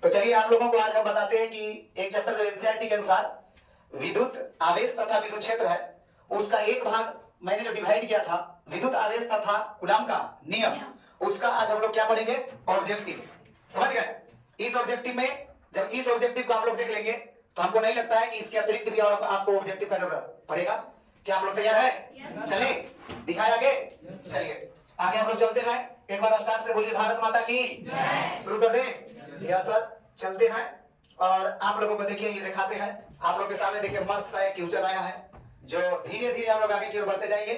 तो चलिए आप लोगों को आज हम बताते हैं कि एक चैप्टर जो एनसीईआरटी के अनुसार विद्युत आवेश तथा विद्युत क्षेत्र है, उसका एक भाग मैंने जो डिवाइड किया था विद्युत आवेश तथा कूलॉम का नियम, उसका आज हम लोग क्या पढ़ेंगे, ऑब्जेक्टिव। समझ गए? इस ऑब्जेक्टिव में जब इस ऑब्जेक्टिव को आप लोग देख लेंगे तो हमको नहीं लगता है कि इसके अतिरिक्त भी और आपको ऑब्जेक्टिव का जरूरत पड़ेगा। क्या आप लोग तैयार है? चले दिखाए आगे। चलिए आगे हम लोग चलते हैं। एक बार स्टार्ट से बोलिए भारत माता की जय। शुरू कर दें? यस सर, चलते हैं और आप लोगों को देखिए ये दिखाते हैं। आप लोग के सामने देखिए मस्त सा एक फ्यूचर आया है जो धीरे धीरे हम लोग आगे की ओर बढ़ते जाएंगे।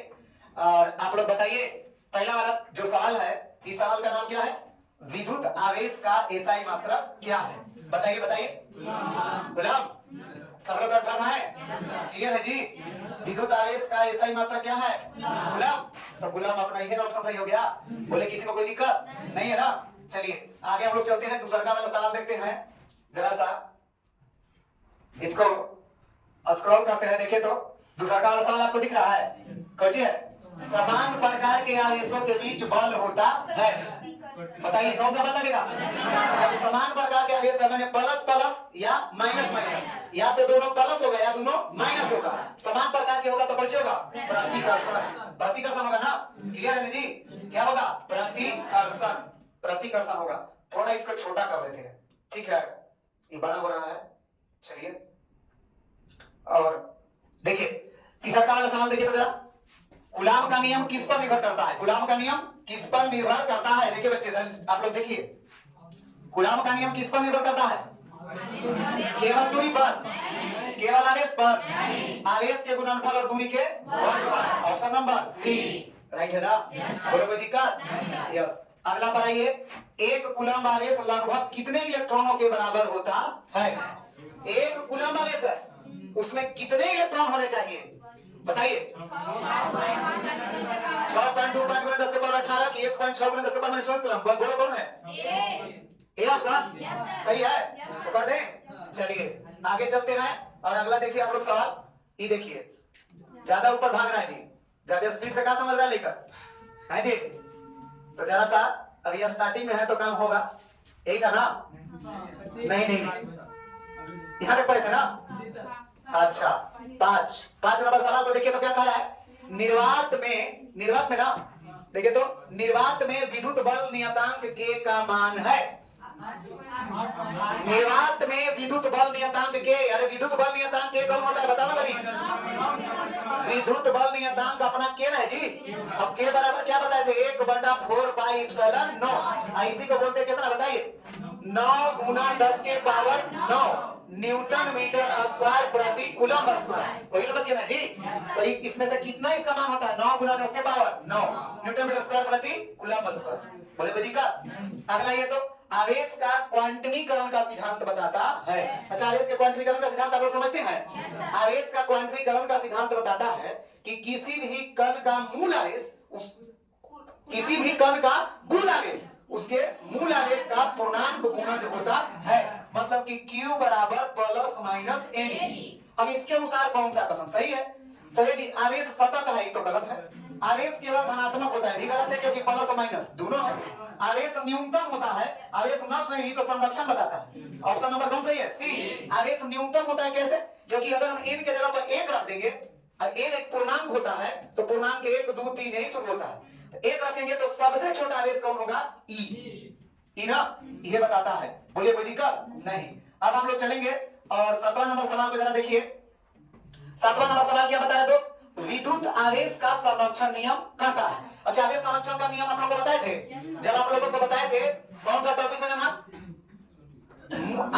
और आप लोग बताइए पहला वाला जो सवाल है, इस सवाल का नाम क्या है? विद्युत आवेश का एसआई मात्रक क्या है? बताइए बताइए। गुलाम, सब लोग कंफर्म है? क्लियर है जी? विद्युत आवेश का एसआई मात्रक क्या है? गुलाम। तो गुलाम अपना ये ऑप्शन सही हो गया। बोले किसी को कोई दिक्कत नहीं है ना? चलिए आगे हम लोग चलते हैं, दूसरा वाला सवाल देखते हैं। जरा सा इसको स्क्रॉल करते हैं, देखे तो दूसरा वाला सवाल आपको दिख रहा है? कौन है? समान प्रकार के आवेशों के बीच बल होता है। बताइए कौन सा बल लगेगा? समान प्रकार के आवेश है, मैंने प्लस प्लस या माइनस माइनस, या तो दोनों प्लस होगा या दोनों माइनस होगा। समान प्रकार के होगा तो कौन होगा? प्रतिकर्षण। प्रतिकर्षण होगा ना? क्लियर है जी? क्या होगा? प्रतिकर्षण। प्रतिकर्षण होगा। थोड़ा इसको छोटा कर लेते हैं, ठीक है? ये बड़ा हो रहा है। चलिए और देखिए तीसरा वाला सवाल देखिए तो जरा, कूलॉम का नियम किस पर निर्भर करता है? कूलॉम का नियम किस पर निर्भर करता है? देखिए बच्चे आप लोग देखिए, कूलॉम का नियम किस पर निर्भर करता है? केवल दूरी पर, केवल आवेश पर, आवेश के गुणनफल और दूरी के वर्ग पर। ऑप्शन नंबर सी राइट है ना? बोलो कोई दिक्कत? यस। अगला पढ़ाइए, एक कूलॉम आवेश लगभग कितने इलेक्ट्रॉनों के बराबर होता है? एक कूलॉम आवेश है, उसमें कितने इलेक्ट्रॉन होने चाहिए? बताइए। 6.25 गुना 10 के पावर 18 की 1.6 गुना 10 के पावर -16 बोलो कौन है? ए ऑप्शन सही है तो कर दें। चलिए आगे चलते हैं और अगला देखिए आप लोग सवाल। ये देखिए ज्यादा ऊपर भाग रहा है जी, ज्यादा स्पीड से क्या समझ रहा है लेकर है जी? तो जरा सा अभी स्टार्टिंग में है तो काम होगा, यही था ना? नहीं यहाँ पे पढ़े थे ना? अच्छा, पांच नंबर सवाल को देखिए तो क्या कह रहा है? निर्वात में ना देखिए तो निर्वात में विद्युत बल नियतांक के का मान है। निर्वात में विद्युत बल नियतांक के, अरे विद्युत बल नियतांक के कौन होता है बताओ ना भाई? विद्युत बल नियतांक अपना के है जी। अब के बराबर क्या बताए थे? 1/4 पाई एप्सिलॉन 9। इसी को बोलते हैं कितना बताइए? 9 गुना 10 के पावर 9 न्यूटन मीटर स्क्वायर प्रति कूलम स्क्वायर। वही बात है ना जी? तो इसमें से कितना इसका मान होता है? 9 गुना 10 के पावर 9 न्यूटन मीटर स्क्वायर प्रति कूलम स्क्वायर। बोले कोई दिक्कत? अगला ये तो आवेश का क्वांटमीकरण का सिद्धांत बताता है। अच्छा, आवेश के क्वांटमीकरण का सिद्धांत आप लोग समझते हैं? आवेश का क्वांटमीकरण का सिद्धांत बताता है कि किसी भी कण का मूल आवेश किसी भी कण का कुल आवेश उसके मूल आवेश का पूर्णांक गुणज होता है। मतलब कि Q बराबर प्लस माइनस N। अब इसके अनुसार कौन सा कथन सही है? तो ये जी आवेश सतत है तो गलत है। आवेश केवल धनात्मक होता है भी गलत है, क्योंकि प्लस और माइनस दोनों है। आवेश न्यूनतम होता है, आवेश नष्ट नहीं तो संरक्षण बताता है। ऑप्शन नंबर कौन सही है? सी। आवेश न्यूनतम होता है कैसे? क्योंकि अगर हम n के जगह पर 1 रख देंगे, n एक पूर्णांक होता है तो पूर्णांक 1 2 3 यही शुरू होता है, तो 1 रखेंगे तो सबसे छोटा आवेश कौन होगा? ई ना? ये बताता है। बोलिए कोई दिक्कत नहीं। अब हम लोग चलेंगे और 17वां नंबर सवाल को जरा देखिए। 7वां नंबर सवाल क्या बता रहा है दोस्त? विद्युत आवेश का संरक्षण नियम कहता है। अच्छा, आवेश संरक्षण का नियम आप लोगों को बताए थे? जब आप लोगों को बताए थे कौन सा टॉपिक में ना?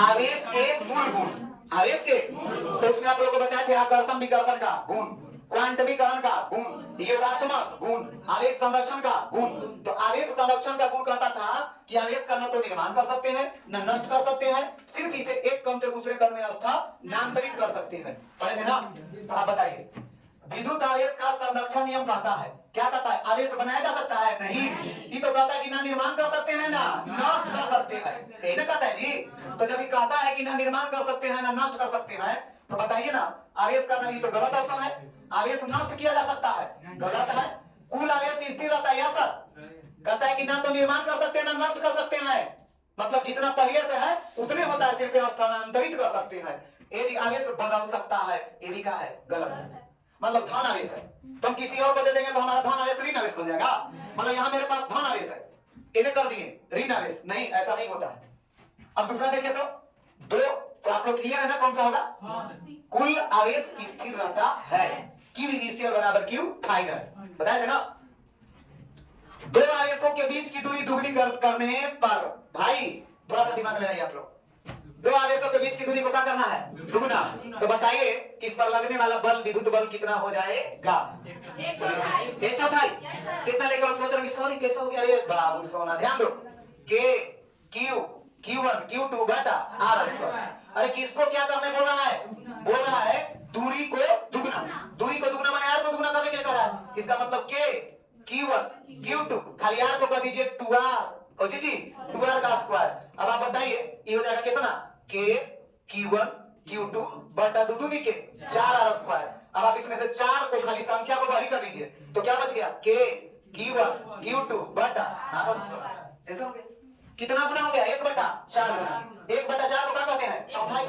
आवेश के मूल गुण। आवेश के तो उसमें आप लोगों को बताए थे आकर्षण विकर्षण का गुण, क्वांटमीकरण का गुण, योगात्मक गुण, आवेश संरक्षण का गुण। तो आवेश संरक्षण का गुण कहता था कि आवेश का न तो निर्माण कर सकते हैं न नष्ट कर सकते हैं, सिर्फ इसे एक कण से दूसरे कण में स्थानांतरित कर सकते हैं। पढ़े थे ना? तो आप बताइए विद्युत आवेश का संरक्षण नियम कहता है, क्या कहता है? आवेश बनाया जा सकता है? नहीं। ये तो कहता है कि ना निर्माण कर सकते हैं ना नष्ट कर सकते हैं, यही ना कहता है जी? तो जब ये कहता है कि ना निर्माण कर सकते हैं ना नष्ट कर सकते हैं, तो बताइए ना आवेश का नहीं तो गलत ऑप्शन है। आवेश नष्ट किया जा सकता है, गलत है। कुल आवेश स्थिर रहता है, यह सर कहता है कि ना तो निर्माण कर सकते हैं ना नष्ट कर सकते हैं, मतलब जितना पहले से है उतने होता है, सिर्फ स्थानांतरित कर सकते हैं। ये जी आवेश बदल सकता है, ये भी क्या है? गलत है। मतलब धन आवेश है तो हम किसी और को दे देंगे तो हमारा धन आवेश ऋण आवेश बन जाएगा। मतलब यहाँ मेरे पास धन आवेश है, इन्हें कर दिए ऋण आवेश, नहीं ऐसा नहीं होता है। अब दूसरा देखिए तो दो, तो आप लोग क्लियर है ना कौन सा होगा? कुल आवेश स्थिर रहता है, Q इनिशियल बराबर Q फाइनल, बताए थे ना। दो आवेशों के बीच की दूरी दुगनी करने पर, भाई थोड़ा सा दिमाग लगाइए आप लोग, दो आवेशों के बीच की दूरी को क्या करना है? दुगना। तो बताइए इस पर लगने वाला बल, विद्युत बल कितना हो जाएगा? 1/4। कितना लेकर सोच रहे सॉरी कैसा हो गया? अरे बाबू सोना ध्यान दो, के क्यू Q1 Q2 बटा R स्क्वायर। अरे किसको क्या करने बोल रहा है? बोल रहा है दूरी को दुगना। दूरी को दुगना माने R को दुगना करने के लिए कर रहा है। इसका मतलब K Q1 Q2 खाली R को कर दीजिए 2R, कौन जी 2R का स्क्वायर। अब आप बताइए ये हो जाएगा कितना? K Q1 Q2 बटा दुदुनी के 4R स्क्वायर। अब आप इसमें से 4 को खाली संख्या को बाहरी कर लीजिए तो क्या बच गया? K Q1 Q2 बटा R स्क्वायर। ऐसा हो गया, कितना गुना हो गया? 1/4 गुना। 1/4 को क्या कहते हैं? चौथाई।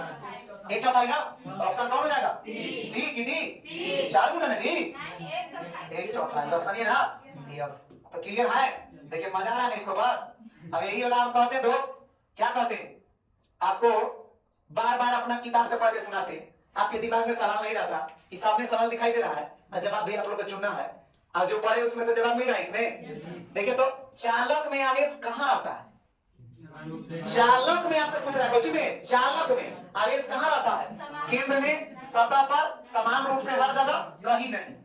1/4 ना, तो ऑप्शन कौन हो जाएगा? सी की डी, 4 गुना ना जी, 1/4 ऑप्शन ये ना। यस, तो क्लियर है? देखिए मजा आ रहा है इसको पर। अब यही वाला हम कहते हैं दोस्त, क्या कहते हैं? आपको बार बार अपना किताब से पढ़ के सुनाते, आपके दिमाग में सवाल नहीं रहता, इस सामने सवाल दिखाई दे रहा है और जवाब भी आप लोग को चुनना है, और जो पढ़े उसमें से जवाब मिल रहा है इसमें। देखिए तो चालक में आवेश कहाँ आता है? चालक में आपसे पूछ रहा है, कोचिंग में चालक में आवेश कहाँ रहता है? केंद्र में, सतह पर, समान रूप से हर जगह, कहीं नहीं,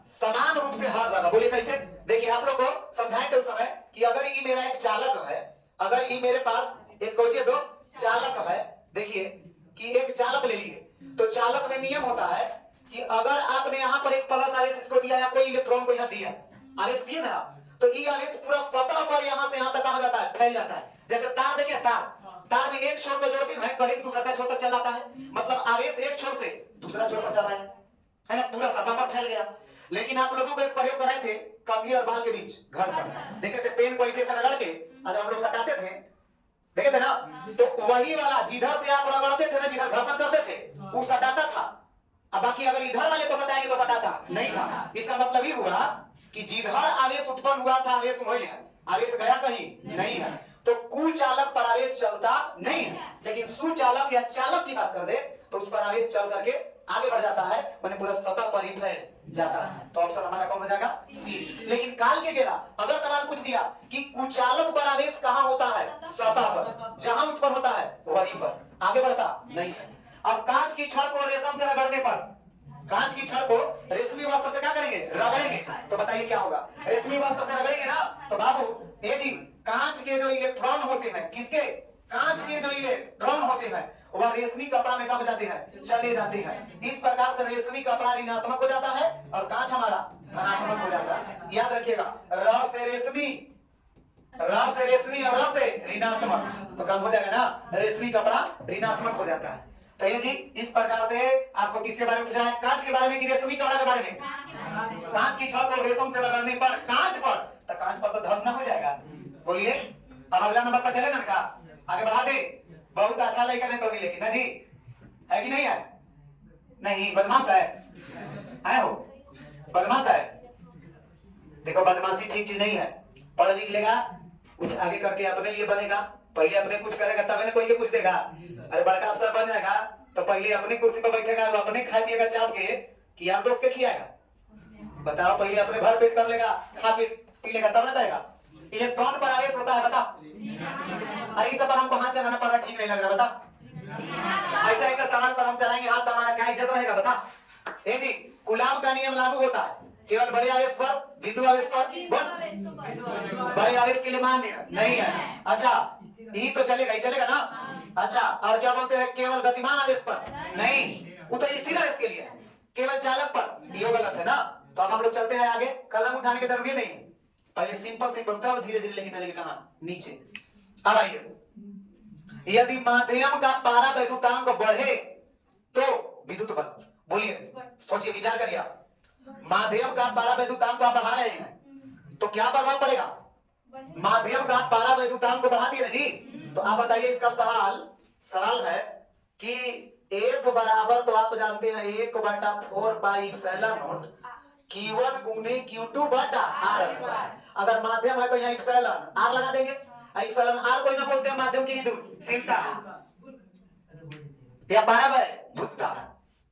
समान रूप से हर जगह। बोले कैसे? देखिए आप लोग को समझाए थे उस समय कि अगर ये मेरा एक चालक है, अगर ये मेरे पास एक कोचिंग दोस्त चालक है, देखिए कि एक चालक ले लिए तो चालक में नियम होता है कि अगर आपने यहाँ पर एक प्लस आवेश इसको दिया या कोई इलेक्ट्रॉन को यहाँ दिया, आवेश दिए ना, तो ये आवेश पूरा सतह पर यहाँ से यहाँ तक कहा जाता है, फैल जाता है। जैसे तार देखिए, तार में एक छोर पर जोड़ते हैं करंट दूसरा का छोर तक चल जाता है, मतलब आवेश एक छोर से दूसरा छोर पर चला है ना, पूरा सतह पर फैल गया। लेकिन आप लोगों को एक प्रयोग कर रहे थे कंघी और बाल के बीच, घर से देखे थे पेन को ऐसे रगड़ के आज हम लोग सटाते थे, देखे थे ना, तो वही वाला जिधर से आप रगड़ते थे ना, जिधर घर्षण करते थे वो सटाता था, अब बाकी अगर इधर वाले को सटाएंगे तो सटाता नहीं था। इसका मतलब ये हुआ कि जिधर आवेश उत्पन्न हुआ था आवेश वही है, आवेश गया कहीं नहीं है। तो कुचालक पर आवेश चलता नहीं है, लेकिन सुचालक या चालक की बात कर दे तो उस पर आवेश चल करके आगे बढ़ जाता है, मैंने पूरा सतह पर ही फैल जाता है। तो ऑप्शन हमारा कौन हो जाएगा? सी। लेकिन काल के गेला अगर सवाल पूछ दिया कि कुचालक पर आवेश कहाँ होता है? सतह पर, जहां उत्पन्न होता है वहीं पर, आगे बढ़ता नहीं है। अब कांच की छड़ को रेशम से रगड़ने पर, कांच की छड़ को रेशमी वस्त्र से क्या करेंगे? रगड़ेंगे, तो बताइए क्या होगा? रेशमी वस्त्र से रगड़ेंगे ना, तो बाबू ये जी कांच के जो इलेक्ट्रॉन होते हैं, किसके? कांच के जो इलेक्ट्रॉन होते हैं वह रेशमी कपड़ा में कब जाते हैं? चले जाते हैं। इस प्रकार से रेशमी कपड़ा ऋणात्मक हो जाता है और कांच हमारा धनात्मक हो जाता है। याद रखिएगा, र से रेशमी, र से रेशमी और र से ऋणात्मक, तो कम हो जाएगा ना, रेशमी कपड़ा ऋणात्मक हो जाता है। तो ये जी इस प्रकार से आपको किसके बारे में पूछा है? कांच के बारे में कि रेशमी कपड़ा के बारे में? कांच की छड़ को रेशम से रगड़ने पर कांच पर, तो कांच पर तो धन हो जाएगा। बोलिए अब अगला नंबर पर चले ना, का आगे बढ़ा दे। बहुत अच्छा लड़का नहीं तो नहीं, लेकिन ना जी है कि नहीं है? नहीं, बदमाश है हो, बदमाश है। देखो बदमाशी ठीक चीज नहीं है, पढ़ लिख लेगा कुछ आगे करके अपने लिए बनेगा, पहले अपने कुछ करेगा तब ना कोई के कुछ देगा। अरे बड़का अफसर बन जाएगा तो पहले अपने कुर्सी पर बैठेगा, अपने खाए पिएगा चाप के कि यार दोस्त के खिलाएगा। बताओ, पहले अपने भर पेट कर लेगा, खा पी लेगा तब ना कहेगा। इलेक्ट्रॉन पर आवेश होता है, बता। अरे इस पर हमको हाथ चलाना पड़ रहा, ठीक नहीं लग रहा, बता। ऐसा ऐसा सवाल पर हम चलाएंगे हाथ तो हमारा क्या इज्जत रहेगा, बता। ए जी कूलाम का नियम लागू होता है केवल बड़े आवेश पर, बिंदु आवेश पर, बड़े आवेश के लिए मान्य नहीं है। अच्छा ये तो चलेगा, ही चलेगा ना। अच्छा और क्या बोलते हैं? केवल गतिमान आवेश पर नहीं, वो तो स्थिर आवेश के लिए, केवल चालक पर, ये गलत है ना। तो अब हम लोग चलते हैं आगे, कलम उठाने की जरूरत नहीं, पहले सिंपल सिंपल तब धीरे धीरे लेके चलेंगे कहां? नीचे। अब आइए, यदि माध्यम का पारा वैद्युतांक बढ़े तो विद्युत बल, बोलिए सोचिए विचार करिए। माध्यम का पारा वैद्युतांक आप बढ़ा रहे हैं तो क्या प्रभाव पड़ेगा? माध्यम का पारा वैद्युतांक को बढ़ा दिया ना जी। तो आप बताइए इसका सवाल है कि एफ बराबर, तो आप जानते हैं 1/4 पाई एप्सिलॉन नॉट Q1 गुने Q2 बटा R स्क्वायर। अगर माध्यम है तो यहाँ एप्सिलॉन R लगा देंगे। एप्सिलॉन R कोई ना बोलते हैं माध्यम की विद्युतशीलता या बराबर है धुत्ता।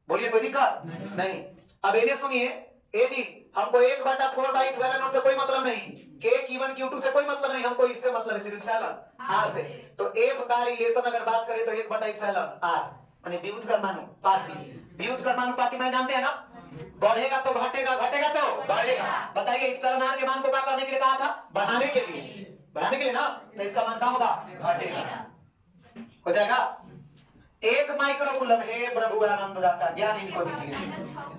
बोलिए कोई दिक्कत नहीं। अब इन्हें सुनिए, ए जी हमको 1/4 बाई एप्सिलॉन नॉट से कोई मतलब नहीं, के Q1 Q2 से कोई मतलब नहीं, हमको इससे मतलब है सिर्फ एप्सिलॉन R से। तो F का रिलेशन अगर बात करें तो 1/एप्सिलॉन R माने व्युत्क्रमानुपाती। व्युत्क्रमानुपाती मैंने जानते हैं ना, बढ़ेगा तो घटेगा, घटेगा तो बढ़ेगा। बताइए एप्सिलॉन R के मान को क्या करने के लिए कहा था? बढ़ाने के लिए ना, तो इसका मान क्या होगा? घटेगा। हो जाएगा। 1 माइक्रोकूलम है प्रभु आनंद दाता, ज्ञान इनको दीजिए।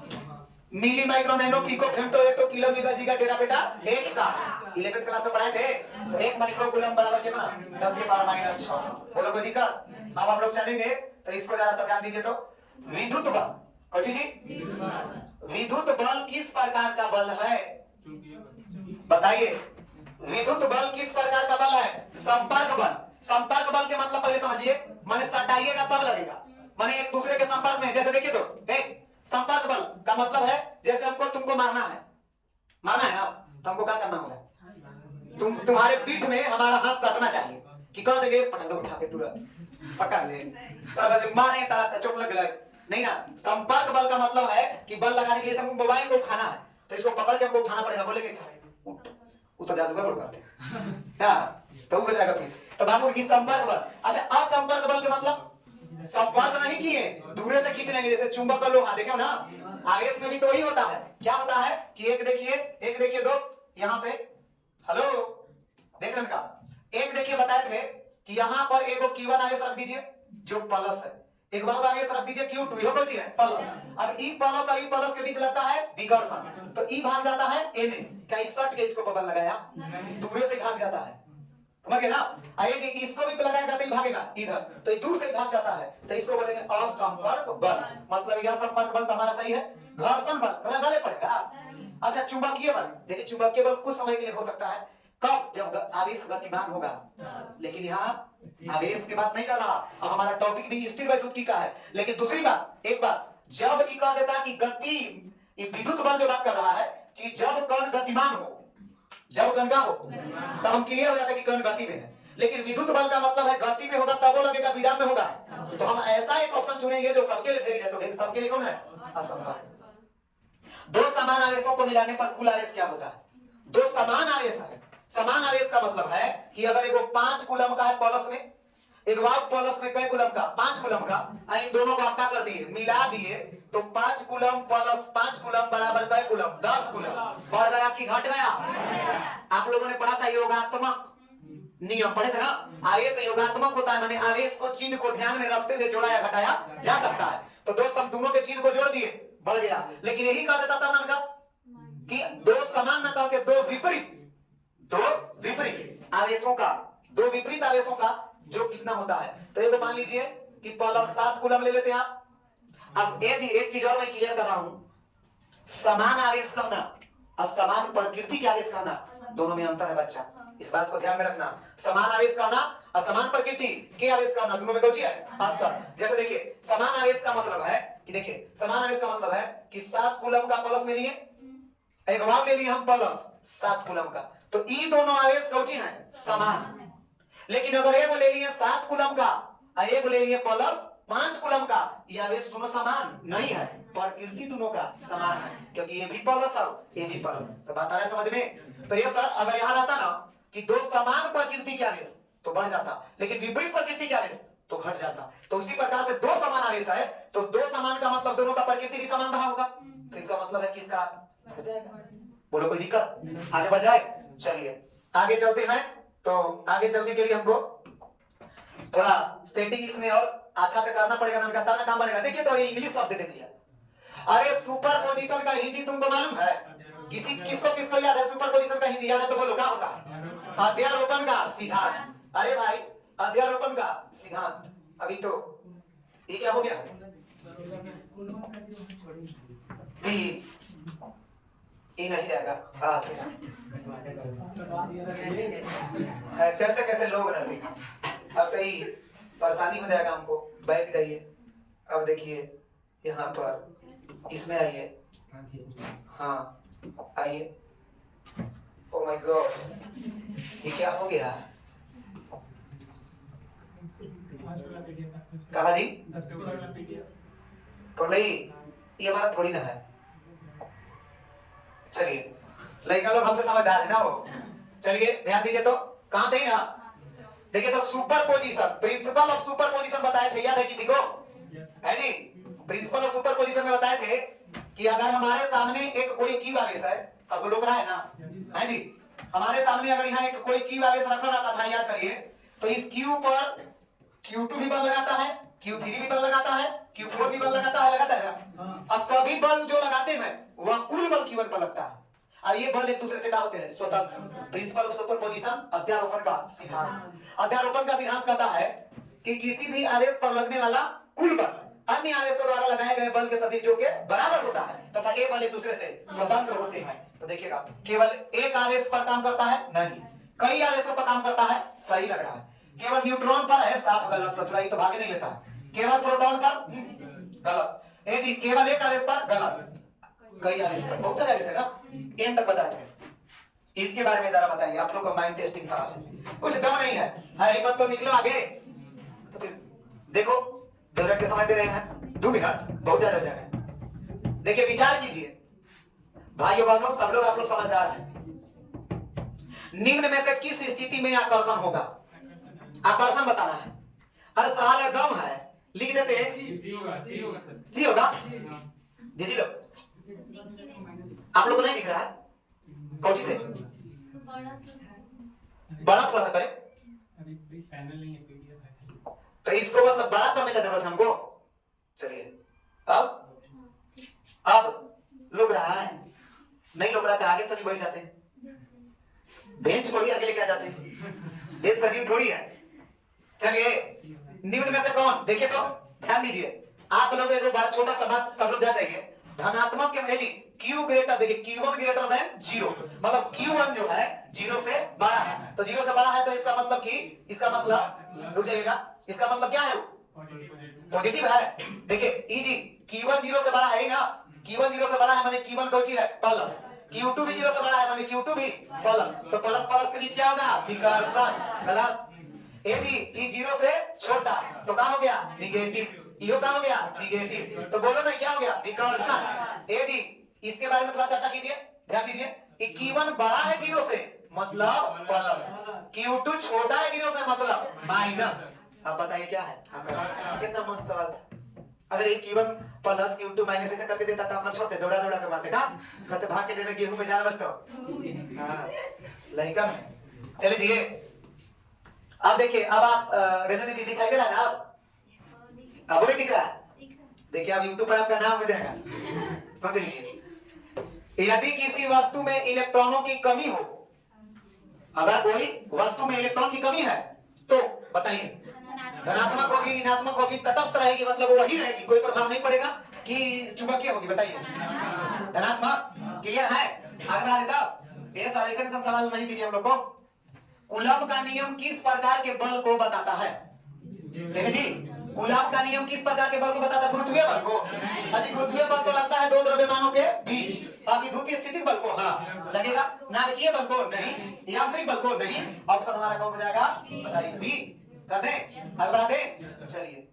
Milli micro nano pico femto hecto kilo mega giga tera peta 1 साल 11th क्लास में पढ़ाए थे। तो 1 माइक्रोकूलम बराबर कितना? 10 के पावर -6। बोलो कोई दिक्कत? अब आप लोग चलेंगे तो इसको जरा सा ध्यान दीजिए। तो विद्युत बल, कौची जी? विद्युत बल किस प्रकार का बल है? बताइए विद्युत बल किस प्रकार का बल है? संपर्क बल। संपर्क बल के मतलब पहले समझिए, माने सटाइएगा तब लगेगा, माने एक दूसरे के संपर्क में। जैसे देखिए दोस्त, संपर्क बल का मतलब है जैसे हमको तुमको मारना है ना, तो हमको क्या करना होगा? तुम्हारे पीठ में हमारा हाथ सटना चाहिए कि कह देंगे पटक दो उठा के तुरंत पकड़ ले, तो अगर मारे तो चोट लग जाए नहीं ना। संपर्क बल का मतलब है कि बल लगाने के लिए हमको मोबाइल को उठाना है तो इसको पकड़ के हमको उठाना पड़ेगा। बोले उठ, वो तो जादूगर लोग करते हैं तो हो जाएगा फिर। तो बाबू ये संपर्क बल। अच्छा असंपर्क बल के मतलब संपर्क नहीं किए, दूरे से खींच लेंगे, जैसे चुंबक का लोहा देखो ना, आवेश में भी तो वही होता है। क्या होता है कि एक देखिए दोस्त, यहां से हेलो देख रहे का, एक देखिए बताए थे कि यहां पर एक Q1 आवेश रख दीजिए जो प्लस है, एक बार आवेश रख दीजिए Q2, यह कौन है? प्लस। अब ई प्लस और ई प्लस के बीच लगता है विकर्षण, तो ई भाग जाता है Na। क्या इस सट के इसको बबल लगाया? दूरे से भाग जाता है, समझ गए ना? आइए जी इसको भी लगाएगा तो भागेगा इधर, तो दूर से भाग जाता है, तो इसको बोलेंगे असंपर्क बल। मतलब यह संपर्क बल तो हमारा सही है। घर्षण बल गले पड़ेगा। अच्छा चुंबकीय बल, देखिए चुंबकीय बल कुछ समय के लिए हो सकता है, कब? जब आवेश गतिमान होगा। लेकिन यहाँ आवेश की बात नहीं कर रहा, और हमारा टॉपिक भी स्थिर वैद्युत का है। लेकिन दूसरी बात, एक बात, जब ये कह देता कि गति, ये विद्युत बल जो बात कर रहा है कि जब कण गतिमान हो, जब कण का हो तब हम क्लियर हो जाता है कि कण गति में है। लेकिन विद्युत बल का मतलब है गति में होगा तब वो लगेगा, विराम में होगा। तो हम ऐसा एक ऑप्शन चुनेंगे जो सबके लिए वैलिड है। तो सबके लिए कौन है? असंपर्क। दो समान आवेशों को मिलाने पर कुल आवेश क्या होता है? दो समान आवेश है। समान आवेश का मतलब है कि अगर एगो 5 कूलम का है प्लस में, एक बार प्लस में कई कूलम का? 5 कूलम का। इन दोनों को आप क्या कर दिए? मिला दिए, तो 5 कूलम प्लस 5 कूलम बराबर कई कूलम? 10 कूलम। बढ़ गया कि घट गया? आप लोगों ने पढ़ा था योगात्मक नियम, पढ़े थे ना? आवेश योगात्मक होता है, माने आवेश को चिन्ह को ध्यान में रखते हुए जोड़ा या घटाया जा सकता है। तो दोस्त हम दोनों के चिन्ह को जोड़ दिए, बढ़ गया। लेकिन यही कह देता था ना कि दो समान न कह के दो विपरीत आवेशों का, दो विपरीत आवेशों का जो कितना होता है। तो ये मान लीजिए कि प्लस 7 कूलम ले लेते हैं आप। अब एक चीज और मैं क्लियर कर रहा हूं, समान आवेश का होना और समान प्रकृति के आवेश का होना, दोनों में अंतर है बच्चा, इस बात को ध्यान में रखना। समान आवेश का होना और समान प्रकृति के आवेश का होना, दोनों में कौन है? अंतर। जैसे देखिए समान आवेश का मतलब है कि देखिए समान आवेश का मतलब है कि 7 कूलम का प्लस में लिए, एक बार ले लिए हम प्लस 7 कूलम का, तो ये दोनों आवेश कौन है? समान। लेकिन अगर एक ले लिए 7 कूलम का और एक ले लिए प्लस 5 कूलम का, ये आवेश दोनों समान नहीं है, प्रकृति दोनों का समान है, क्योंकि ये भी प्लस और ये भी प्लस। तो बात आ रहा है समझ में? तो ये सर अगर यहाँ रहता ना कि दो समान प्रकृति के आवेश तो बढ़ जाता, लेकिन विपरीत प्रकृति के आवेश तो घट जाता। तो उसी प्रकार से दो समान आवेश है, तो दो समान का मतलब दोनों का प्रकृति भी समान रहा होगा, तो इसका मतलब है कि इसका बढ़ जाएगा। बोलो कोई दिक्कत? आगे बढ़ जाए। चलिए आगे चलते हैं। तो आगे चलने के लिए हमको थोड़ा सेटिंग इसमें और अच्छा से करना पड़ेगा, ना ताना काम बनेगा। देखिए तो इंग्लिश शब्द दे दिया। अरे सुपर पोजीशन का हिंदी तुमको मालूम है? किसको याद है सुपर पोजीशन का हिंदी? याद है तो बोलो क्या होता है? अध्यारोपण का सिद्धांत। अरे भाई अध्यारोपण का सिद्धांत। अभी तो ये क्या हो गया? ये नहीं जाएगा। कैसे कैसे लोग रहते हैं। अब तो ये परेशानी हो जाएगा हमको। बैठ जाइए। अब देखिए यहाँ पर इसमें आइए। हाँ आइए। ओ माय गॉड, ये क्या हो गया? कहा जी? कौन नहीं? ये हमारा थोड़ी ना है। चलिए लड़का लोग हमसे समझदार है ना वो। चलिए ध्यान दीजिए। तो कहां थे ना? देखिए तो super position, principle of super position बताए थे, याद है किसी को? है जी? प्रिंसिपल ऑफ सुपर पोजीशन में बताए थे कि अगर हमारे सामने एक कोई की आवेश है, सब लोग रहा है ना? है जी? हमारे सामने अगर यहाँ एक कोई की आवेश रखा रहता था, याद करिए, तो इस क्यू पर Q2 भी बल लगाता है, Q3 भी बल लगाता है, Q4 भी बल लगाता है ना? और सभी बल जो लगाते हैं वह कुल बल Q1 पर लगता है। और ये बल एक दूसरे से क्या होते हैं? स्वतंत्र। प्रिंसिपल ऑफ सुपरपोजिशन अध्यारोपण का सिद्धांत। अध्यारोपण का सिद्धांत कहता है कि किसी भी आवेश पर लगने वाला कुल बल अन्य आवेशों द्वारा लगाए गए बल के सदिशों के बराबर होता है तथा ये बल एक दूसरे से स्वतंत्र होते हैं। तो देखिएगा, केवल एक आवेश पर काम करता है? नहीं, कई आवेशों पर काम करता है। सही लग रहा है। केवल न्यूट्रॉन पर है? साफ गलत। ससुराई तो भागे नहीं लेता। केवल प्रोटॉन पर? गलत। ए जी, केवल एक आवेश पर? गलत। कई आवेश पर, बहुत सारे आवेश है ना। एन तक बताए थे। इसके बारे में जरा बताइए। आप लोग का माइंड टेस्टिंग सवाल है, कुछ दम नहीं है। हिम्मत तो निकलो आगे। तो फिर देखो, 2 मिनट के समय दे रहे हैं। 2 मिनट बहुत ज्यादा हो जाएगा। देखिए विचार कीजिए भाइयों बहनों, सब लोग आप लोग समझदार हैं। निम्न में से किस स्थिति में आकर्षण होगा? आकर्षण बताना है। अरे सवाल में दम है, लिख देते हैं। सी होगा। दीदी लोग, आप लोग को नहीं दिख रहा है? कौची से बड़ा थोड़ा सा करें तो इसको मतलब बड़ा करने का जरूरत है हमको। चलिए अब लुक रहा है? नहीं लुक रहा था, आगे तो नहीं बढ़ जाते। बेंच को ही आगे लेके आ जाते। बेंच सजीव थोड़ी है। चलिए निम्न में से कौन? देखिए तो ध्यान दीजिए। आप लोग एक बड़ा छोटा सा बात सब लोग जान जाएंगे। धनात्मक के जी Q ग्रेटर, देखिए Q1 ग्रेटर देन 0, मतलब Q1 जो है 0 से बड़ा है। तो 0 से बड़ा है तो इसका मतलब कि, इसका मतलब रुक जाइएगा, इसका मतलब क्या है? पॉजिटिव है। देखिए ई जी, Q1 0 से बड़ा है ना? Q1 0 से बड़ा है माने Q1 कौची है? प्लस। Q2 भी 0 से बड़ा है माने Q2 भी प्लस। तो प्लस प्लस के बीच क्या होगा? विकर्षण। गलत। ए जी, ई 0 से छोटा तो क्या हो गया? निगेटिव। यो क्या हो गया? निगेटिव। तो बोलो ना क्या हो गया? विकर्षण। ए जी, इसके बारे में थोड़ा चर्चा कीजिए, ध्यान दीजिए। Q1 बड़ा है 0 से मतलब प्लस, Q2 छोटा है 0 से मतलब माइनस। अब बताइए क्या है? कितना मस्त सवाल था। अगर ये Q1 प्लस Q2 माइनस ऐसे करके देता था, अपना छोड़ते दौड़ा दौड़ा के मारते। कहां कहते भाग के जब गेहूं में जान बचता। हां लड़का में। चलिए जी, अब देखिए, अब आप रेणु दीदी दिखाई दे रहा है ना? अब नहीं दिख रहा है? देखिए अब YouTube पर आपका नाम हो जाएगा। समझ लीजिए, यदि किसी वस्तु में इलेक्ट्रॉनों की कमी हो, अगर कोई वस्तु में इलेक्ट्रॉन की कमी है तो बताइए, धनात्मक होगी, ऋणात्मक होगी, तटस्थ रहेगी, मतलब वही रहेगी, कोई प्रभाव नहीं पड़ेगा कि चुंबकीय होगी? बताइए। धनात्मक। क्लियर है? आगे बढ़ा देता। ये सारे सवाल नहीं दीजिए हम लोग को। कूलम्ब का नियम किस प्रकार के बल को बताता है? जी, कूलम्ब का नियम किस प्रकार के बल को बताता है? गुरुत्वीय बल को। अजी गुरुत्वीय बल तो लगता है दो द्रव्यमानों के बीच। अब विद्युतीय स्थितिक बल को हाँ लगेगा। नाभिकीय बल को नहीं, यांत्रिक बल को नहीं। ऑप्शन हमारा कौन हो जाएगा? बताइए। बी कर दें? आगे बढ़ा दें? चलिए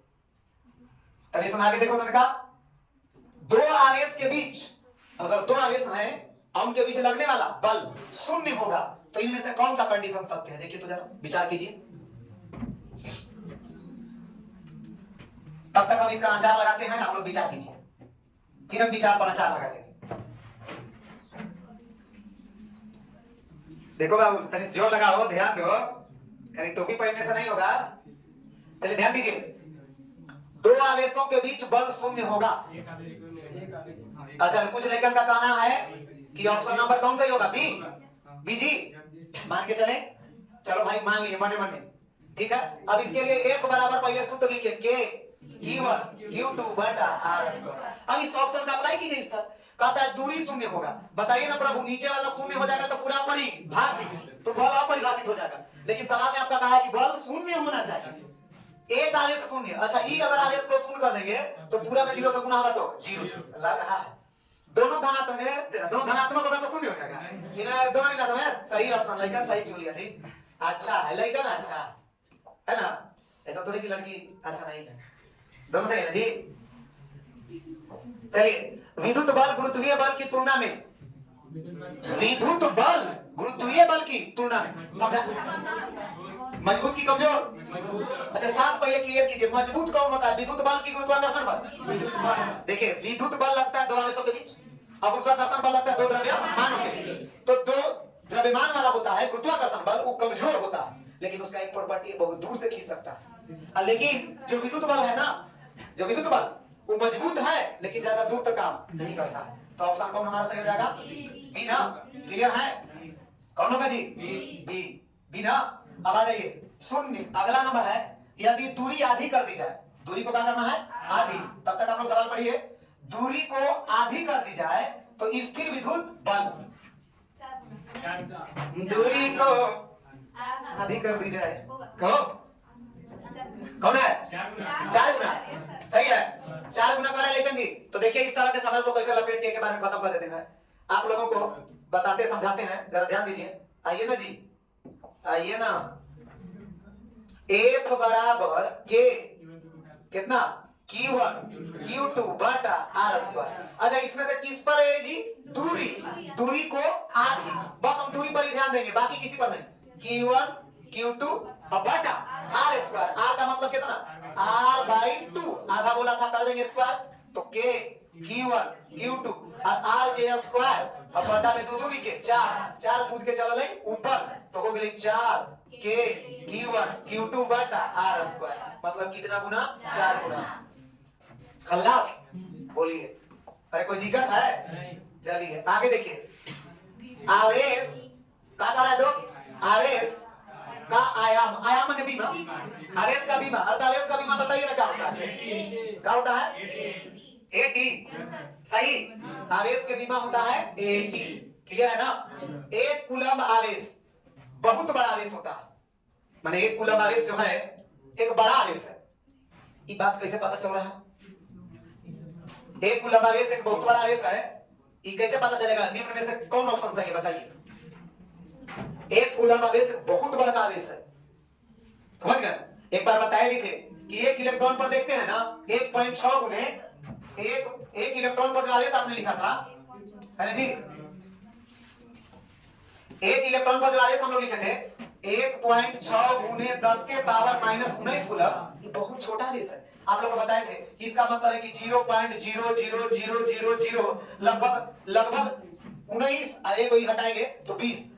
तभी सुन, आगे देखो। तुमने कहा 2 आवेश के बीच, अगर 2 आवेश हैं और उनके बीच लगने वाला बल 0 होगा तो इनमें से कौन सा कंडीशन सत्य है? देखिए तो जरा विचार कीजिए। तब तक हम इसका आचार लगाते हैं, आप लोग विचार कीजिए, फिर हम विचार पर आचार लगाते हैं। देखो बाबू, तनी जोर लगाओ, ध्यान दो, कहीं टोपी पहनने से नहीं होगा। चलिए ध्यान दीजिए। 2 आवेशों के बीच बल 0 होगा। अच्छा, कुछ लेकर का कहना है कि ऑप्शन नंबर कौन सही होगा? बी। बी जी मान के चले। चलो भाई मान लिए मने मने, ठीक है। अब इसके लिए एक बराबर पहले सूत्र लिखिए, के Q1 Q2 बटा R स्क्वायर। अब इस ऑप्शन का अप्लाई कीजिए इस पर। कहता है दूरी शून्य होगा। बताइए ना प्रभु, नीचे वाला शून्य हो जाएगा तो पूरा परिभाषित, तो बल अपरिभाषित हो जाएगा। लेकिन सवाल में आपका कहा है कि बल शून्य होना चाहिए। एक आवेश शून्य। अच्छा, ई अगर आवेश को शून्य कर देंगे तो पूरा में 0 से गुना होगा तो 0 लग रहा है। दोनों धनात्मक होगा तो शून्य हो जाएगा। इन दोनों ऋणात्मक है। सही ऑप्शन लड़का सही चुन लिया जी। अच्छा है लड़का, अच्छा है ना। ऐसा थोड़ी कि लड़की अच्छा नहीं है, दोनों सही है जी। चलिए, विद्युत बल गुरुत्वीय बल की तुलना में, विद्युत बल गुरुत्वीय बल की तुलना में, समझा? मजबूत की कमजोर? अच्छा साफ पहले क्लियर कीजिए, मजबूत कौन होता है, विद्युत बल की गुरुत्वाकर्षण बल? देखिए, विद्युत बल लगता है दो आवेशों के बीच और गुरुत्वाकर्षण बल लगता है दो द्रव्यमानों के बीच। तो दो द्रव्यमान वाला होता है गुरुत्वाकर्षण बल, वो कमजोर होता है, लेकिन उसका एक प्रॉपर्टी है, बहुत दूर से खींच सकता है। लेकिन जो विद्युत बल है ना, जो विद्युत बल वो मजबूत है लेकिन ज्यादा दूर तक काम नहीं करता है। तो ऑप्शन कौन हमारा सही हो जाएगा? बी ना। क्लियर है? कौन होगा जी? बी। बी ना। अब आ जाइए शून्य। अगला नंबर है, यदि दूरी आधी कर दी जाए, दूरी को क्या करना है? आधी। तब तक आप लोग सवाल पढ़िए। दूरी को आधी कर दी जाए तो स्थिर विद्युत बल, दूरी को आधी कर दी जाए, कहो कौन है? 4 गुना। सही है, 4 गुना करें। लेकिन जी तो देखिए इस तरह के सवाल को कैसे लपेट के बारे में खत्म कर देते हैं। आप लोगों को बताते समझाते हैं, जरा ध्यान दीजिए। आइए ना जी, आइए ना। F बराबर K कितना? Q1 Q2 बटा R स्क्वायर। अच्छा, इसमें से किस पर है जी? दूरी। दूरी को आधी, बस हम दूरी पर ही ध्यान देंगे, बाकी किसी पर नहीं। Q1 Q2 और बटा R स्क्वायर। R का मतलब कितना? R/2। आधा बोला था, कर देंगे स्क्वायर, तो K Q1 Q2 और R के स्क्वायर और बटा में दो दूरी के 4 कूद के चल ऊपर, तो हो गई 4 K Q1 Q2 बटा R स्क्वायर। मतलब कितना गुना? 4 गुना। खल्लास। बोलिए, अरे कोई दिक्कत है? चलिए आगे देखिए। आवेश क्या कर रहा है दोस्त? आवेश का आयाम, आयाम माने बीमा, आवेश का बीमा। आवेश का बीमा बताइए ना क्या होता है? क्या होता है? AT। सही, आवेश के बीमा होता है AT। क्लियर है ना? एक कूलम आवेश बहुत बड़ा आवेश होता है, माने एक कूलम आवेश जो है एक बड़ा आवेश है। ये बात कैसे पता चल रहा है? एक कूलम आवेश एक बहुत बड़ा आवेश है, ये कैसे पता चलेगा? निम्न में से कौन ऑप्शन सही है बताइए? एक कूलम आवेश बहुत बड़ा आवेश है, समझ गए? एक बार बताए भी थे कि एक इलेक्ट्रॉन पर देखते हैं ना 1.6 गुने एक इलेक्ट्रॉन पर जो आवेश आपने लिखा था, है ना जी? एक इलेक्ट्रॉन पर जो आवेश हम लोग लिखे थे 1.6 गुने 10 के पावर -19 कूलम, ये बहुत छोटा आवेश है। आप लोग को बताए थे कि इसका मतलब है कि 0.00000 लगभग 19, अरे कोई हटाएंगे तो 20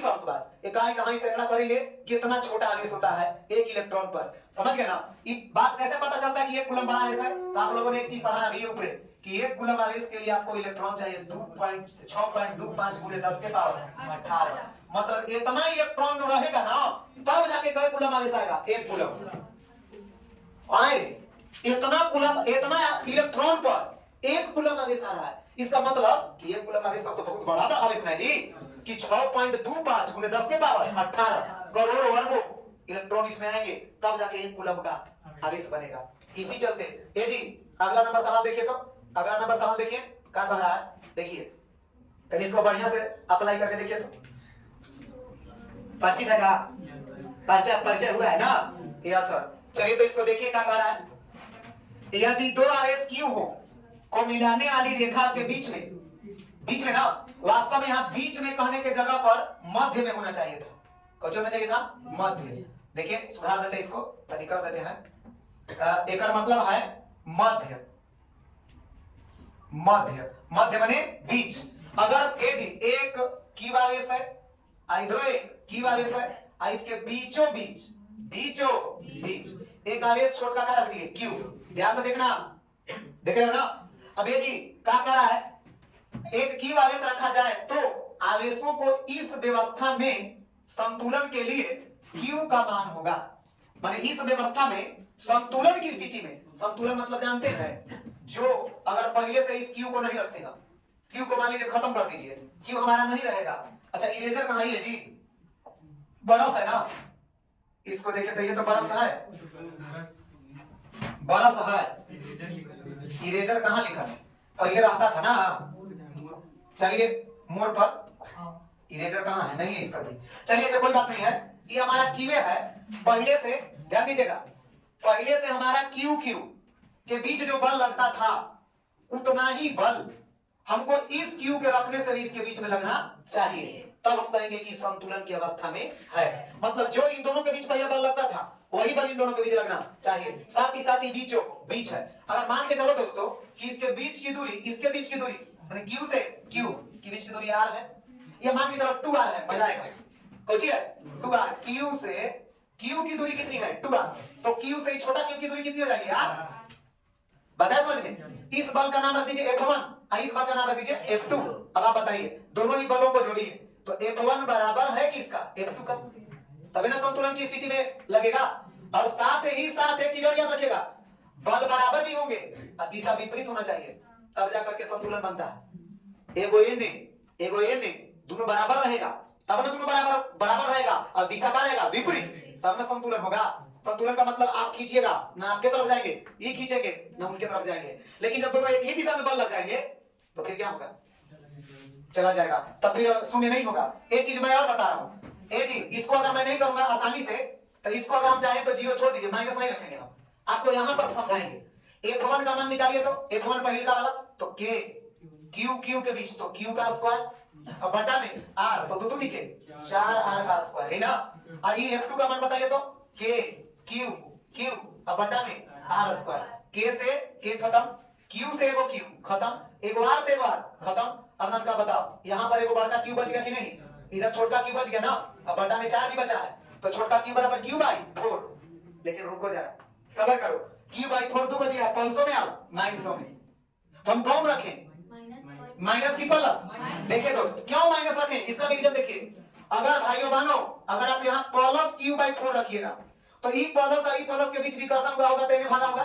अंक बाद इकाई दहाई सैकड़ा करेंगे, कितना छोटा आवेश होता है एक इलेक्ट्रॉन पर। समझ गए ना? ये बात कैसे पता चलता है कि एक कूलम बड़ा आवेश है? तो आप लोगों ने एक चीज पढ़ा अभी ऊपर कि एक कूलम आवेश के लिए आपको इलेक्ट्रॉन चाहिए 6.25 गुने 10 के पावर 18। मतलब इतना इलेक्ट्रॉन रहेगा ना तब जाके कई कूलम आवेश आएगा? एक कूलम आए, इतना इलेक्ट्रॉन पर एक कूलम आवेश आ रहा है। इसका मतलब कि एक कूलम आवेश तो बहुत बड़ा आवेश है जी, कि 6.25 गुने 10 के पावर 18 करोड़ वर्गों इलेक्ट्रॉन इसमें आएंगे, तब जाके एक कूलम का आवेश बनेगा। इसी चलते ये जी अगला नंबर सवाल देखिए। तो अगला नंबर सवाल देखिए क्या कह रहा है, देखिए तो इसको बढ़िया से अप्लाई करके देखिए। तो परिचित है का? परिचय हुआ है ना? Yes sir. चलिए तो इसको देखिए क्या कह रहा है। यदि दो आवेश Q हो को मिलाने वाली रेखा के बीच में ना, वास्तव में यहाँ बीच में कहने के जगह पर मध्य में होना चाहिए था। कुछ होना चाहिए था मध्य। देखिए सुधार देते इसको, तनी कर देते हैं। एक मतलब है मध्य, मध्य माने बीच। अगर ए जी एक Q आवेश है, इधर एक Q आवेश है, इसके बीचों बीच एक आवेश छोटा का रख दिए Q। ध्यान से देखना, देख रहे हो ना? अब ये जी क्या कह रहा है, एक Q आवेश रखा जाए तो आवेशों को इस व्यवस्था में संतुलन के लिए Q का मान होगा। माने इस व्यवस्था में संतुलन की स्थिति में, संतुलन मतलब जानते हैं, जो अगर पहले से इस क्यू को नहीं रखेगा, क्यू को मान लीजिए खत्म कर दीजिए, क्यू हमारा नहीं रहेगा। अच्छा इरेजर कहाँ है जी? बरस है ना, इसको देखे तो ये तो बरस है, बरस है, इरेजर कहाँ लिखा है? पहले रहता था ना, चलिए मोड़ पर इरेजर कहाँ है? नहीं है इसका भी, चलिए कोई बात नहीं है। ये हमारा क्यू है, पहले से ध्यान दीजिएगा, पहले से हमारा क्यू क्यू के बीच जो बल लगता था उतना ही बल हमको इस क्यू के रखने से भी इसके बीच में लगना चाहिए, तब हम कहेंगे कि संतुलन की अवस्था में है। मतलब जो इन दोनों के बीच पहले बल लगता था वही बल इन दोनों के बीच लगना चाहिए। साथ ही बीच है। अगर मान के चलो दोस्तों कि इसके बीच की दूरी, इसके बीच की दूरी यानी क्यू से क्यू की बीच की दूरी r है, ये मान के चलो 2r है, मजा आएगा। कौन सी है? 2r। क्यू से क्यू की दूरी कितनी है? 2r। तो क्यू से छोटा क्यू की दूरी कितनी हो जाएगी? r। बताए समझ में? इस बल का नाम रख दीजिए F1, इस बल का नाम रख दीजिए F2। अब आप बताइए, दोनों ही बलों को जोड़िए तो F1 बराबर है किसका? F2 का। तभी ना संतुलन की स्थिति में लगेगा। और साथ ही साथ एक चीज और याद रखिएगा, बल बराबर भी होंगे और दिशा विपरीत होना चाहिए, तब जाकर के संतुलन बनता है। एगो एने दोनों बराबर रहेगा, तब ना दोनों बराबर रहेगा, और दिशा का रहेगा विपरीत, तब ना संतुलन होगा। संतुलन का मतलब आप खींचिएगा ना आपके तरफ जाएंगे, ये खींचेंगे ना उनके तरफ जाएंगे। लेकिन जब दोनों एक ही दिशा में बल लग जाएंगे तो फिर क्या होगा? चला जाएगा, तब फिर शून्य नहीं होगा। एक चीज मैं और बता रहा हूँ, ए जी इसको अगर मैं नहीं करूंगा आसानी से, तो इसको अगर हम चाहें तो जीरो छोड़ दीजिए, माइनस नहीं रखेंगे, हम आपको यहाँ पर समझाएंगे। F1 का मान निकालिए तो F1 पहले का वाला तो K क्यू के बीच तो Q का स्क्वायर और बटा में R तो दो के 4R का स्क्वायर है ना। और ये F2 का मान बताइए तो K Q और बटा में R स्क्वायर। K से K खत्म, Q से एगो Q खत्म, एगो R से एगो R खत्म। अब नन का बताओ, यहाँ पर एगो बड़ा Q बच गया कि नहीं? इधर छोटा Q बच गया ना, अब बटा में 4 भी बचा है, तो छोटा Q बराबर Q/4। लेकिन रुको जरा, सबर करो, Q/4 दो दिया है 500 में, आओ 900 में, तो हम कौन रखें? माइनस की प्लस। देखिए दोस्त क्यों माइनस रखें, इसका भी रीजन देखिए। अगर भाइयों बहनों अगर आप यहाँ प्लस Q/4 रखिएगा तो ई प्लस के बीच विकर्षण हुआ होगा तो इन्हें भागा होगा।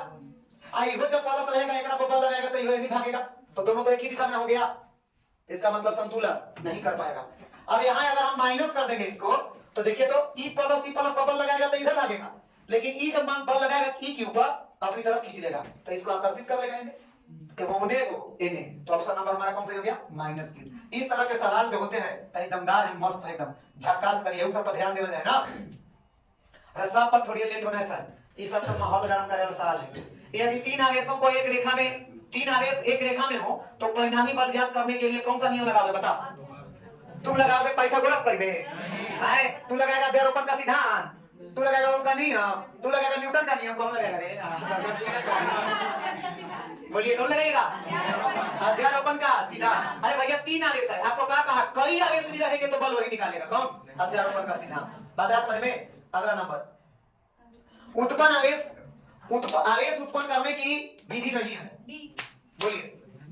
आई हो जब प्लस रहेगा एक ना बल लगाएगा तो ये नहीं भागेगा, तो दोनों तो एक ही दिशा में हो गया, इसका मतलब संतुलन नहीं कर पाएगा। अब यहाँ अगर हम माइनस कर देंगे इसको तो देखिए तो ई प्लस बल लगाएगा तो इधर भागेगा, लेकिन ई जब बल लगाएगा ई क्यू पर अपनी तरफ खींच लेगा तो इसको आकर्षित कर लेगा तो ऑप्शन नंबर हमारा कौन सा हो गया? -Q। इस तरह के सवाल जो होते हैं तनी दमदार है, मस्त है, एकदम झक्कास करिए, सब पर ध्यान देवल जाए ना। अच्छा सब पर थोड़ी लेट होना है सर, ये सब तो माहौल गरम करे वाला सवाल है। यदि तीन आवेशों को एक रेखा में, तीन आवेश एक रेखा में हो तो परिणामी बल ज्ञात करने के लिए कौन सा नियम लगाओगे? बताओ। तुम लगाओगे पाइथागोरस पहले, तू लगाएगा अध्यारोपण का सिद्धांत, तू लगाएगा उनका नियम, तू लगाएगा न्यूटन का नियम, कौन लगेगा रे? बोलिए कौन लगेगा? अध्यारोपण का सिद्धांत। अरे भैया तीन आवेश है, आपको क्या कहा? कई आवेश भी रहेंगे तो बल वही निकालेगा, कौन? अध्यारोपण का सिद्धांत। बात है समझ में? अगला नंबर, उत्पन्न आवेश उत्पन्न करने की विधि नहीं है। बोलिए,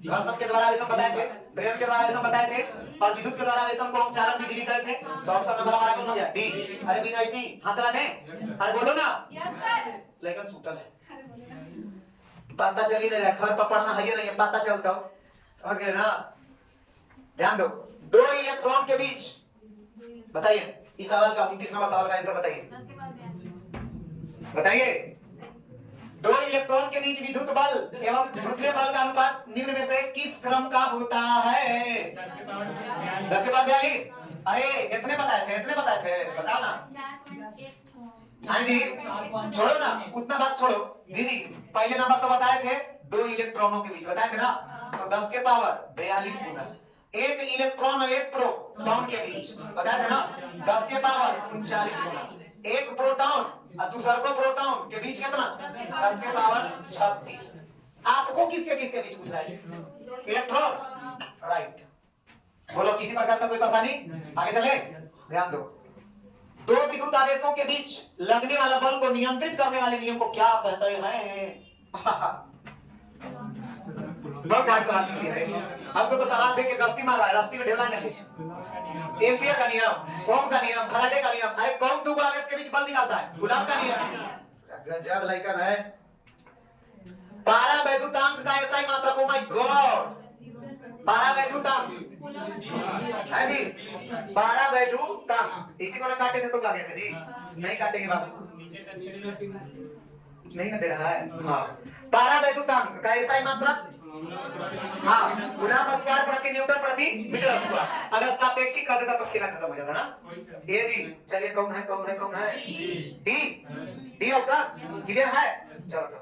घर्षण के द्वारा आवेश बताए थे, प्रेरण के द्वारा आवेश बताए थे, और विद्युत के द्वारा आवेश को हम चालन विधि लिखे थे, तो ऑप्शन नंबर हमारा कौन हो गया? डी। अरे बिना ऐसी हाथ ला दें, अरे बोलो ना। Yes sir. लेकिन सूतल है, पता चल ही नहीं रहा, घर पर पढ़ना है नहीं, पता चलता हो, समझ गए ना? ध्यान दो, दो इलेक्ट्रॉन के बीच, बताइए इस सवाल का 29 नंबर सवाल का आंसर बताइए, बताइए। दो इलेक्ट्रॉन के बीच विद्युत बल एवं ध्रुवीय बल का अनुपात निम्न में से किस क्रम का होता है? 10 के बाद 42। अरे इतने बताए थे, बताओ ना। हाँ जी, छोड़ो ना, उतना बात छोड़ो दीदी, पहले नंबर तो बताए थे दो इलेक्ट्रॉनों के बीच, बताए थे ना, तो 10 के पावर 42 गुना एक इलेक्ट्रॉन और एक प्रोटॉन के बीच, बताए थे ना, 10 के पावर 39 गुना एक प्रोटॉन और दूसरा को प्रोटॉन के बीच कितना? 10 के पावर 36। आपको किसके बीच पूछ रहा है? Electron, right. बोलो किसी प्रकार का कोई परेशानी? आगे चले, ध्यान दो। दो विद्युत आवेशों के बीच लगने वाला बल को नियंत्रित करने वाले नियम को क्या कहते हैं? बहुत हार्ड सवाल पूछ दिया। हमको तो सवाल देके गश्ती मार रहा है, रास्ते में ढेला चाहिए। एम्पियर का नियम, ओम का नियम, फैराडे का नियम, अरे कौन दो आवेश के बीच बल निकालता है? कूलॉम का नियम। गजब लड़का है। पारा वैद्युतांक का ऐसा ही मात्रक, ओ माय गॉड, पारा वैद्युतांक है जी, पारा वैद्युतांक। इसी को ना काटे थे तुम आगे थे जी, नहीं काटेंगे बाबू, नहीं ना दे रहा है। हाँ, पारा वैद्युतांक का ऐसा ही मात्रक, हाँ, कूलॉम स्क्वायर प्रति न्यूटन प्रति मीटर स्क्वायर। अगर सापेक्षिक कर देता तो खेला खत्म हो जाता ना। ये जी, चलिए कौन है, कौन है, कौन है? डी, डी ऑप्शन क्लियर है। चलो तो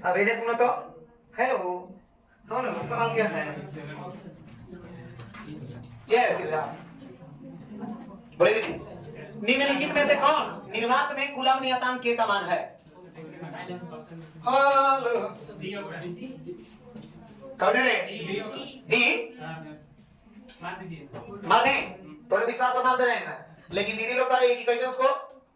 अब इन्हें सुनो तो। हेलो, हाँ ना, सवाल क्या है? जय श्री राम। बोले दीदी, निम्नलिखित में से कौन निर्वात में कूलॉम नियतांक के का मान है? हेलो, कौन है रे? डी मार दें, थोड़े विश्वास तो मार दे रहे हैं, लेकिन दीदी लोग कह रही है कि कैसे उसको